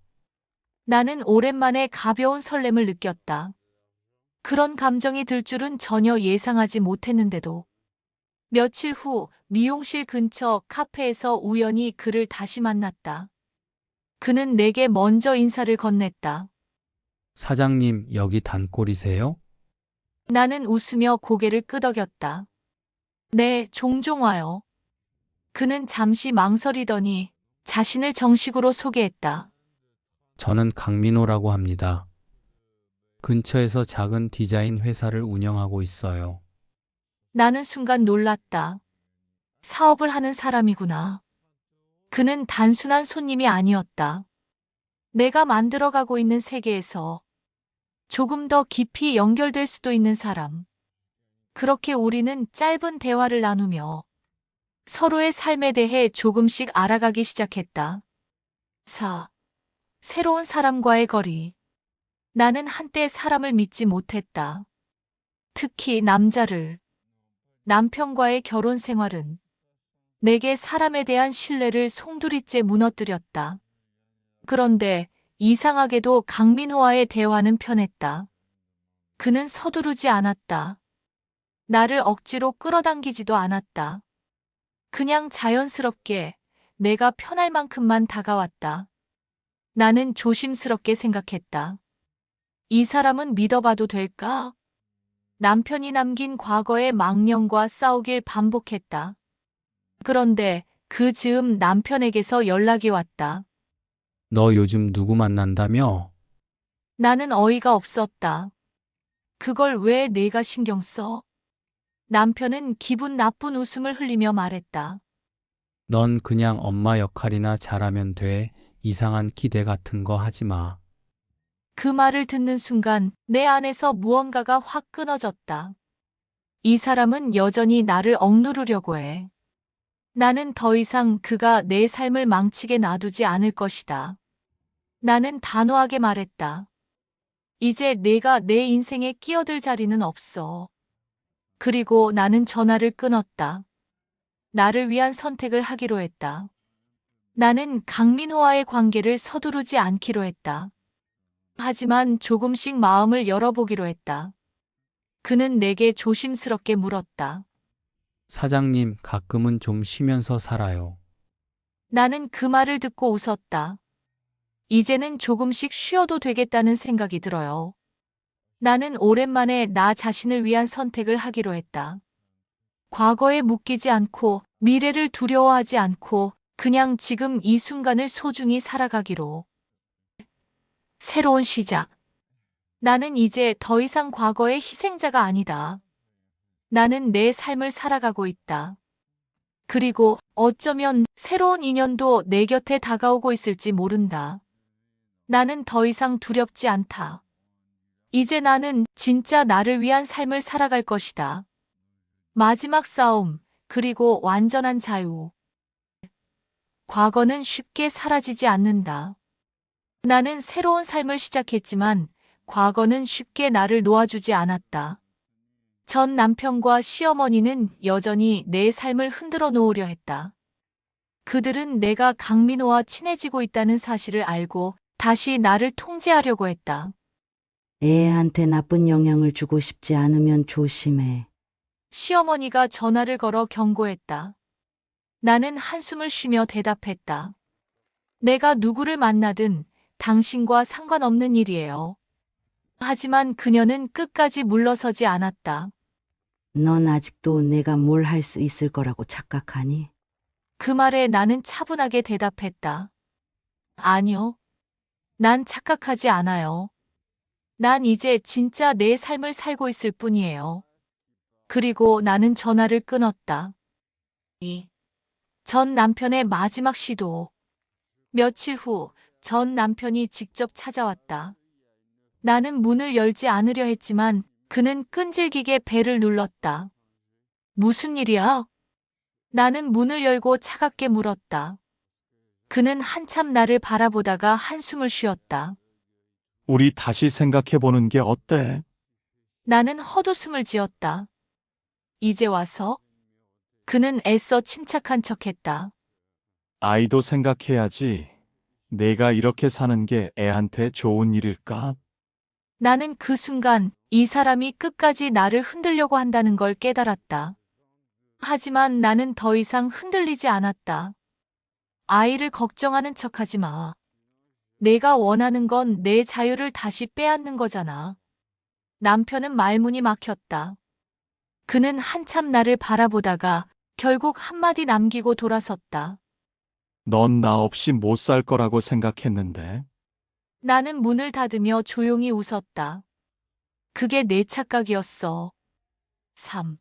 나는 오랜만에 가벼운 설렘을 느꼈다. 그런 감정이 들 줄은 전혀 예상하지 못했는데도. 며칠 후 미용실 근처 카페에서 우연히 그를 다시 만났다. 그는 내게 먼저 인사를 건넸다. 사장님, 여기 단골이세요? 나는 웃으며 고개를 끄덕였다. 네, 종종 와요. 그는 잠시 망설이더니 자신을 정식으로 소개했다. 저는 강민호라고 합니다. 근처에서 작은 디자인 회사를 운영하고 있어요. 나는 순간 놀랐다. 사업을 하는 사람이구나. 그는 단순한 손님이 아니었다. 내가 만들어가고 있는 세계에서 조금 더 깊이 연결될 수도 있는 사람. 그렇게 우리는 짧은 대화를 나누며 서로의 삶에 대해 조금씩 알아가기 시작했다. 새로운 사람과의 거리. 나는 한때 사람을 믿지 못했다. 특히 남자를. 남편과의 결혼 생활은 내게 사람에 대한 신뢰를 송두리째 무너뜨렸다. 그런데 이상하게도 강민호와의 대화는 편했다. 그는 서두르지 않았다. 나를 억지로 끌어당기지도 않았다. 그냥 자연스럽게 내가 편할 만큼만 다가왔다. 나는 조심스럽게 생각했다. 이 사람은 믿어봐도 될까? 남편이 남긴 과거의 망령과 싸우길 반복했다. 그런데 그 즈음 남편에게서 연락이 왔다. 너 요즘 누구 만난다며? 나는 어이가 없었다. 그걸 왜 내가 신경 써? 남편은 기분 나쁜 웃음을 흘리며 말했다. 넌 그냥 엄마 역할이나 잘하면 돼. 이상한 기대 같은 거 하지 마. 그 말을 듣는 순간 내 안에서 무언가가 확 끊어졌다. 이 사람은 여전히 나를 억누르려고 해. 나는 더 이상 그가 내 삶을 망치게 놔두지 않을 것이다. 나는 단호하게 말했다. 이제 내가 내 인생에 끼어들 자리는 없어. 그리고 나는 전화를 끊었다. 나를 위한 선택을 하기로 했다. 나는 강민호와의 관계를 서두르지 않기로 했다. 하지만 조금씩 마음을 열어보기로 했다. 그는 내게 조심스럽게 물었다. 사장님, 가끔은 좀 쉬면서 살아요. 나는 그 말을 듣고 웃었다. 이제는 조금씩 쉬어도 되겠다는 생각이 들어요. 나는 오랜만에 나 자신을 위한 선택을 하기로 했다. 과거에 묶이지 않고 미래를 두려워하지 않고 그냥 지금 이 순간을 소중히 살아가기로. 새로운 시작. 나는 이제 더 이상 과거의 희생자가 아니다. 나는 내 삶을 살아가고 있다. 그리고 어쩌면 새로운 인연도 내 곁에 다가오고 있을지 모른다. 나는 더 이상 두렵지 않다. 이제 나는 진짜 나를 위한 삶을 살아갈 것이다. 마지막 싸움, 그리고 완전한 자유. 과거는 쉽게 사라지지 않는다. 나는 새로운 삶을 시작했지만 과거는 쉽게 나를 놓아주지 않았다. 전 남편과 시어머니는 여전히 내 삶을 흔들어 놓으려 했다. 그들은 내가 강민호와 친해지고 있다는 사실을 알고 다시 나를 통제하려고 했다. 애한테 나쁜 영향을 주고 싶지 않으면 조심해. 시어머니가 전화를 걸어 경고했다. 나는 한숨을 쉬며 대답했다. 내가 누구를 만나든 당신과 상관없는 일이에요. 하지만 그녀는 끝까지 물러서지 않았다. 넌 아직도 내가 뭘 할 수 있을 거라고 착각하니? 그 말에 나는 차분하게 대답했다. 아니요. 난 착각하지 않아요. 난 이제 진짜 내 삶을 살고 있을 뿐이에요. 그리고 나는 전화를 끊었다. 전 남편의 마지막 시도. 며칠 후 전 남편이 직접 찾아왔다. 나는 문을 열지 않으려 했지만 그는 끈질기게 벨을 눌렀다. 무슨 일이야? 나는 문을 열고 차갑게 물었다. 그는 한참 나를 바라보다가 한숨을 쉬었다. 우리 다시 생각해보는 게 어때? 나는 헛웃음을 지었다. 이제 와서? 그는 애써 침착한 척했다. 아이도 생각해야지. 내가 이렇게 사는 게 애한테 좋은 일일까? 나는 그 순간 이 사람이 끝까지 나를 흔들려고 한다는 걸 깨달았다. 하지만 나는 더 이상 흔들리지 않았다. 아이를 걱정하는 척하지 마. 내가 원하는 건 내 자유를 다시 빼앗는 거잖아. 남편은 말문이 막혔다. 그는 한참 나를 바라보다가 결국 한마디 남기고 돌아섰다. 넌 나 없이 못 살 거라고 생각했는데. 나는 문을 닫으며 조용히 웃었다. 그게 내 착각이었어. 3.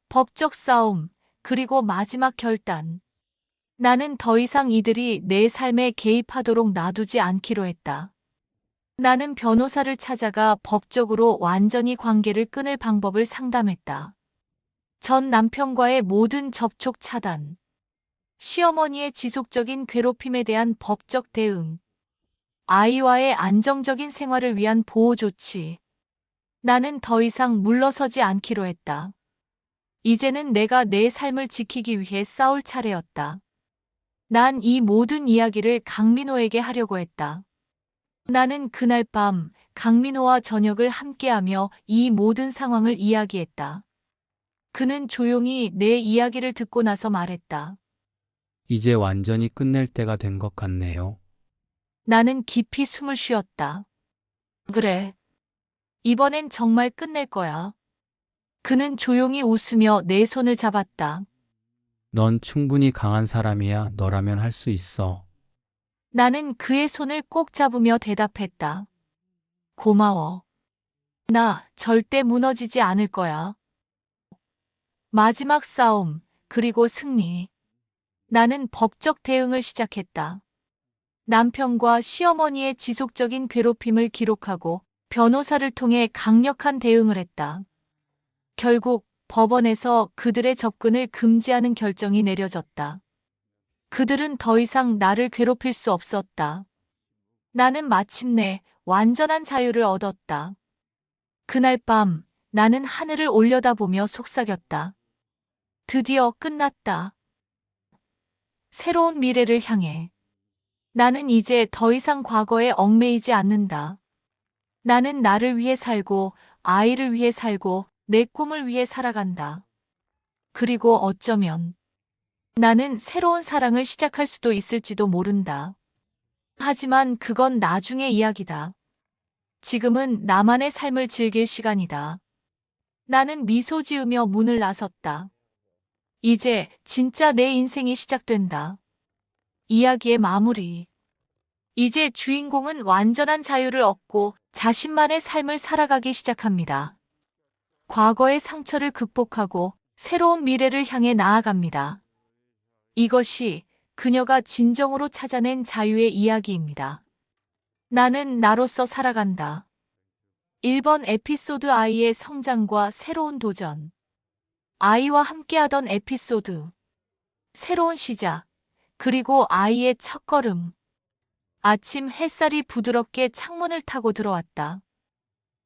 법적 싸움, 그리고 마지막 결단. 나는 더 이상 이들이 내 삶에 개입하도록 놔두지 않기로 했다. 나는 변호사를 찾아가 법적으로 완전히 관계를 끊을 방법을 상담했다. 전 남편과의 모든 접촉 차단, 시어머니의 지속적인 괴롭힘에 대한 법적 대응, 아이와의 안정적인 생활을 위한 보호 조치. 나는 더 이상 물러서지 않기로 했다. 이제는 내가 내 삶을 지키기 위해 싸울 차례였다. 난 이 모든 이야기를 강민호에게 하려고 했다. 나는 그날 밤 강민호와 저녁을 함께하며 이 모든 상황을 이야기했다. 그는 조용히 내 이야기를 듣고 나서 말했다. 이제 완전히 끝낼 때가 된 것 같네요. 나는 깊이 숨을 쉬었다. 그래. 이번엔 정말 끝낼 거야. 그는 조용히 웃으며 내 손을 잡았다. 넌 충분히 강한 사람이야. 너라면 할 수 있어. 나는 그의 손을 꼭 잡으며 대답했다. 고마워. 나 절대 무너지지 않을 거야. 마지막 싸움, 그리고 승리. 나는 법적 대응을 시작했다. 남편과 시어머니의 지속적인 괴롭힘을 기록하고 변호사를 통해 강력한 대응을 했다. 결국 법원에서 그들의 접근을 금지하는 결정이 내려졌다. 그들은 더 이상 나를 괴롭힐 수 없었다. 나는 마침내 완전한 자유를 얻었다. 그날 밤 나는 하늘을 올려다보며 속삭였다. 드디어 끝났다. 새로운 미래를 향해. 나는 이제 더 이상 과거에 얽매이지 않는다. 나는 나를 위해 살고, 아이를 위해 살고, 내 꿈을 위해 살아간다. 그리고 어쩌면 나는 새로운 사랑을 시작할 수도 있을지도 모른다. 하지만 그건 나중의 이야기다. 지금은 나만의 삶을 즐길 시간이다. 나는 미소 지으며 문을 나섰다. 이제 진짜 내 인생이 시작된다. 이야기의 마무리. 이제 주인공은 완전한 자유를 얻고 자신만의 삶을 살아가기 시작합니다. 과거의 상처를 극복하고 새로운 미래를 향해 나아갑니다. 이것이 그녀가 진정으로 찾아낸 자유의 이야기입니다. 나는 나로서 살아간다. 1번 에피소드 아이의 성장과 새로운 도전. 아이와 함께하던 에피소드. 새로운 시작. 그리고 아이의 첫걸음. 아침 햇살이 부드럽게 창문을 타고 들어왔다.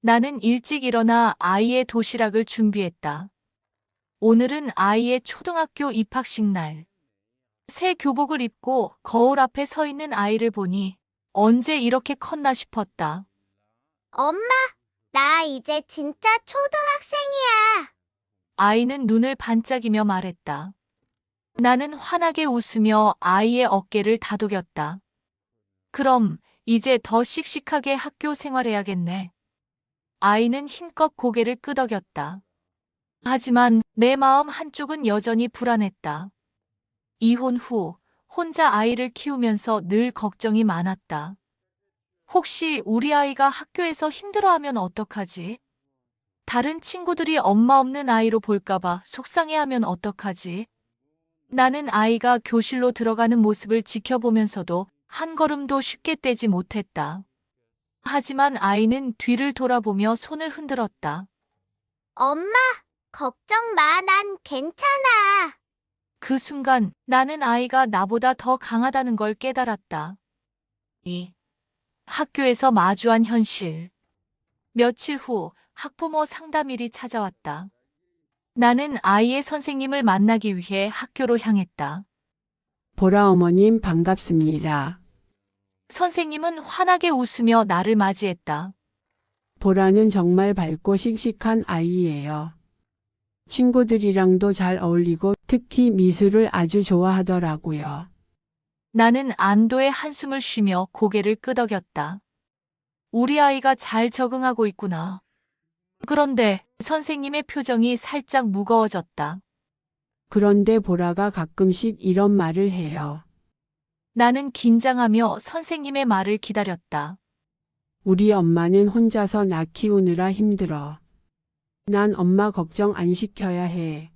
나는 일찍 일어나 아이의 도시락을 준비했다. 오늘은 아이의 초등학교 입학식 날. 새 교복을 입고 거울 앞에 서 있는 아이를 보니 언제 이렇게 컸나 싶었다. 엄마, 나 이제 진짜 초등학생이야. 아이는 눈을 반짝이며 말했다. 나는 환하게 웃으며 아이의 어깨를 다독였다. 그럼 이제 더 씩씩하게 학교 생활해야겠네. 아이는 힘껏 고개를 끄덕였다. 하지만 내 마음 한쪽은 여전히 불안했다. 이혼 후 혼자 아이를 키우면서 늘 걱정이 많았다. 혹시 우리 아이가 학교에서 힘들어하면 어떡하지? 다른 친구들이 엄마 없는 아이로 볼까봐 속상해하면 어떡하지? 나는 아이가 교실로 들어가는 모습을 지켜보면서도 한 걸음도 쉽게 떼지 못했다. 하지만 아이는 뒤를 돌아보며 손을 흔들었다. 엄마, 걱정 마, 난 괜찮아. 그 순간 나는 아이가 나보다 더 강하다는 걸 깨달았다. 학교에서 마주한 현실. 며칠 후 학부모 상담일이 찾아왔다. 나는 아이의 선생님을 만나기 위해 학교로 향했다. 보라 어머님 반갑습니다. 선생님은 환하게 웃으며 나를 맞이했다. 보라는 정말 밝고 씩씩한 아이예요. 친구들이랑도 잘 어울리고 특히 미술을 아주 좋아하더라고요. 나는 안도의 한숨을 쉬며 고개를 끄덕였다. 우리 아이가 잘 적응하고 있구나. 그런데 선생님의 표정이 살짝 무거워졌다. 그런데 보라가 가끔씩 이런 말을 해요. 나는 긴장하며 선생님의 말을 기다렸다. 우리 엄마는 혼자서 나 키우느라 힘들어. 난 엄마 걱정 안 시켜야 해.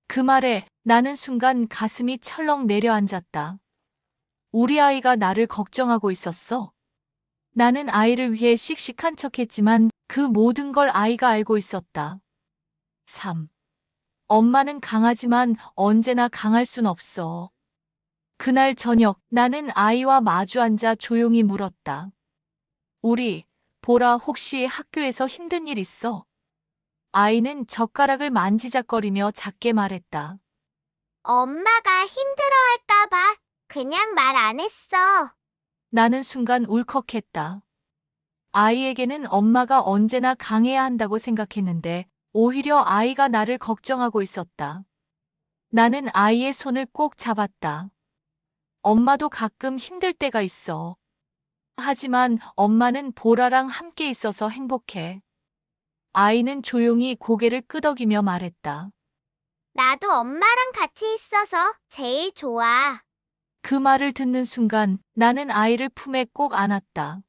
그 말에 나는 순간 가슴이 철렁 내려앉았다. 우리 아이가 나를 걱정하고 있었어. 나는 아이를 위해 씩씩한 척했지만 그 모든 걸 아이가 알고 있었다. 3. 엄마는 강하지만 언제나 강할 순 없어. 그날 저녁 나는 아이와 마주 앉아 조용히 물었다. 우리, 보라 혹시 학교에서 힘든 일 있어? 아이는 젓가락을 만지작거리며 작게 말했다. 엄마가 힘들어할까봐 그냥 말 안 했어. 나는 순간 울컥했다. 아이에게는 엄마가 언제나 강해야 한다고 생각했는데 오히려 아이가 나를 걱정하고 있었다. 나는 아이의 손을 꼭 잡았다. 엄마도 가끔 힘들 때가 있어. 하지만 엄마는 보라랑 함께 있어서 행복해. 아이는 조용히 고개를 끄덕이며 말했다. 나도 엄마랑 같이 있어서 제일 좋아. 그 말을 듣는 순간 나는 아이를 품에 꼭 안았다.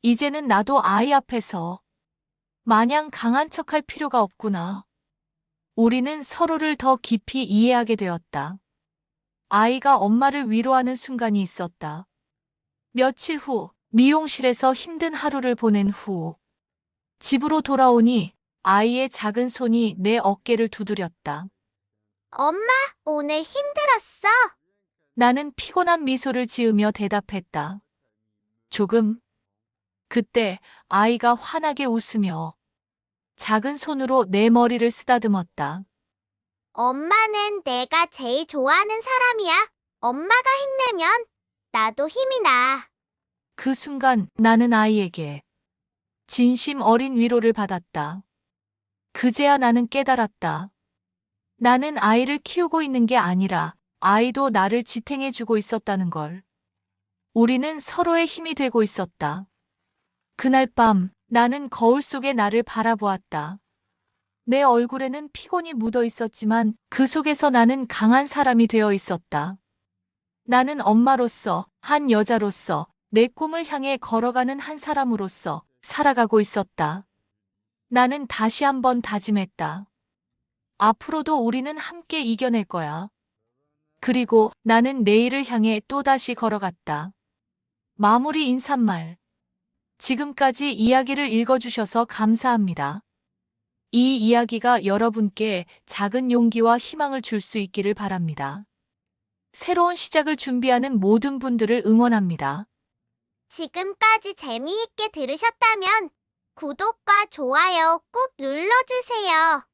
이제는 나도 아이 앞에서 마냥 강한 척할 필요가 없구나. 우리는 서로를 더 깊이 이해하게 되었다. 아이가 엄마를 위로하는 순간이 있었다. 며칠 후 미용실에서 힘든 하루를 보낸 후 집으로 돌아오니 아이의 작은 손이 내 어깨를 두드렸다. 엄마, 오늘 힘들었어? 나는 피곤한 미소를 지으며 대답했다. 조금. 그때 아이가 환하게 웃으며 작은 손으로 내 머리를 쓰다듬었다. 엄마는 내가 제일 좋아하는 사람이야. 엄마가 힘내면 나도 힘이 나. 그 순간 나는 아이에게 진심 어린 위로를 받았다. 그제야 나는 깨달았다. 나는 아이를 키우고 있는 게 아니라 아이도 나를 지탱해주고 있었다는 걸. 우리는 서로의 힘이 되고 있었다. 그날 밤 나는 거울 속에 나를 바라보았다. 내 얼굴에는 피곤이 묻어 있었지만 그 속에서 나는 강한 사람이 되어 있었다. 나는 엄마로서, 한 여자로서, 내 꿈을 향해 걸어가는 한 사람으로서 살아가고 있었다. 나는 다시 한번 다짐했다. 앞으로도 우리는 함께 이겨낼 거야. 그리고 나는 내일을 향해 또다시 걸어갔다. 마무리 인사말. 지금까지 이야기를 읽어주셔서 감사합니다. 이 이야기가 여러분께 작은 용기와 희망을 줄 수 있기를 바랍니다. 새로운 시작을 준비하는 모든 분들을 응원합니다. 지금까지 재미있게 들으셨다면 구독과 좋아요 꼭 눌러주세요.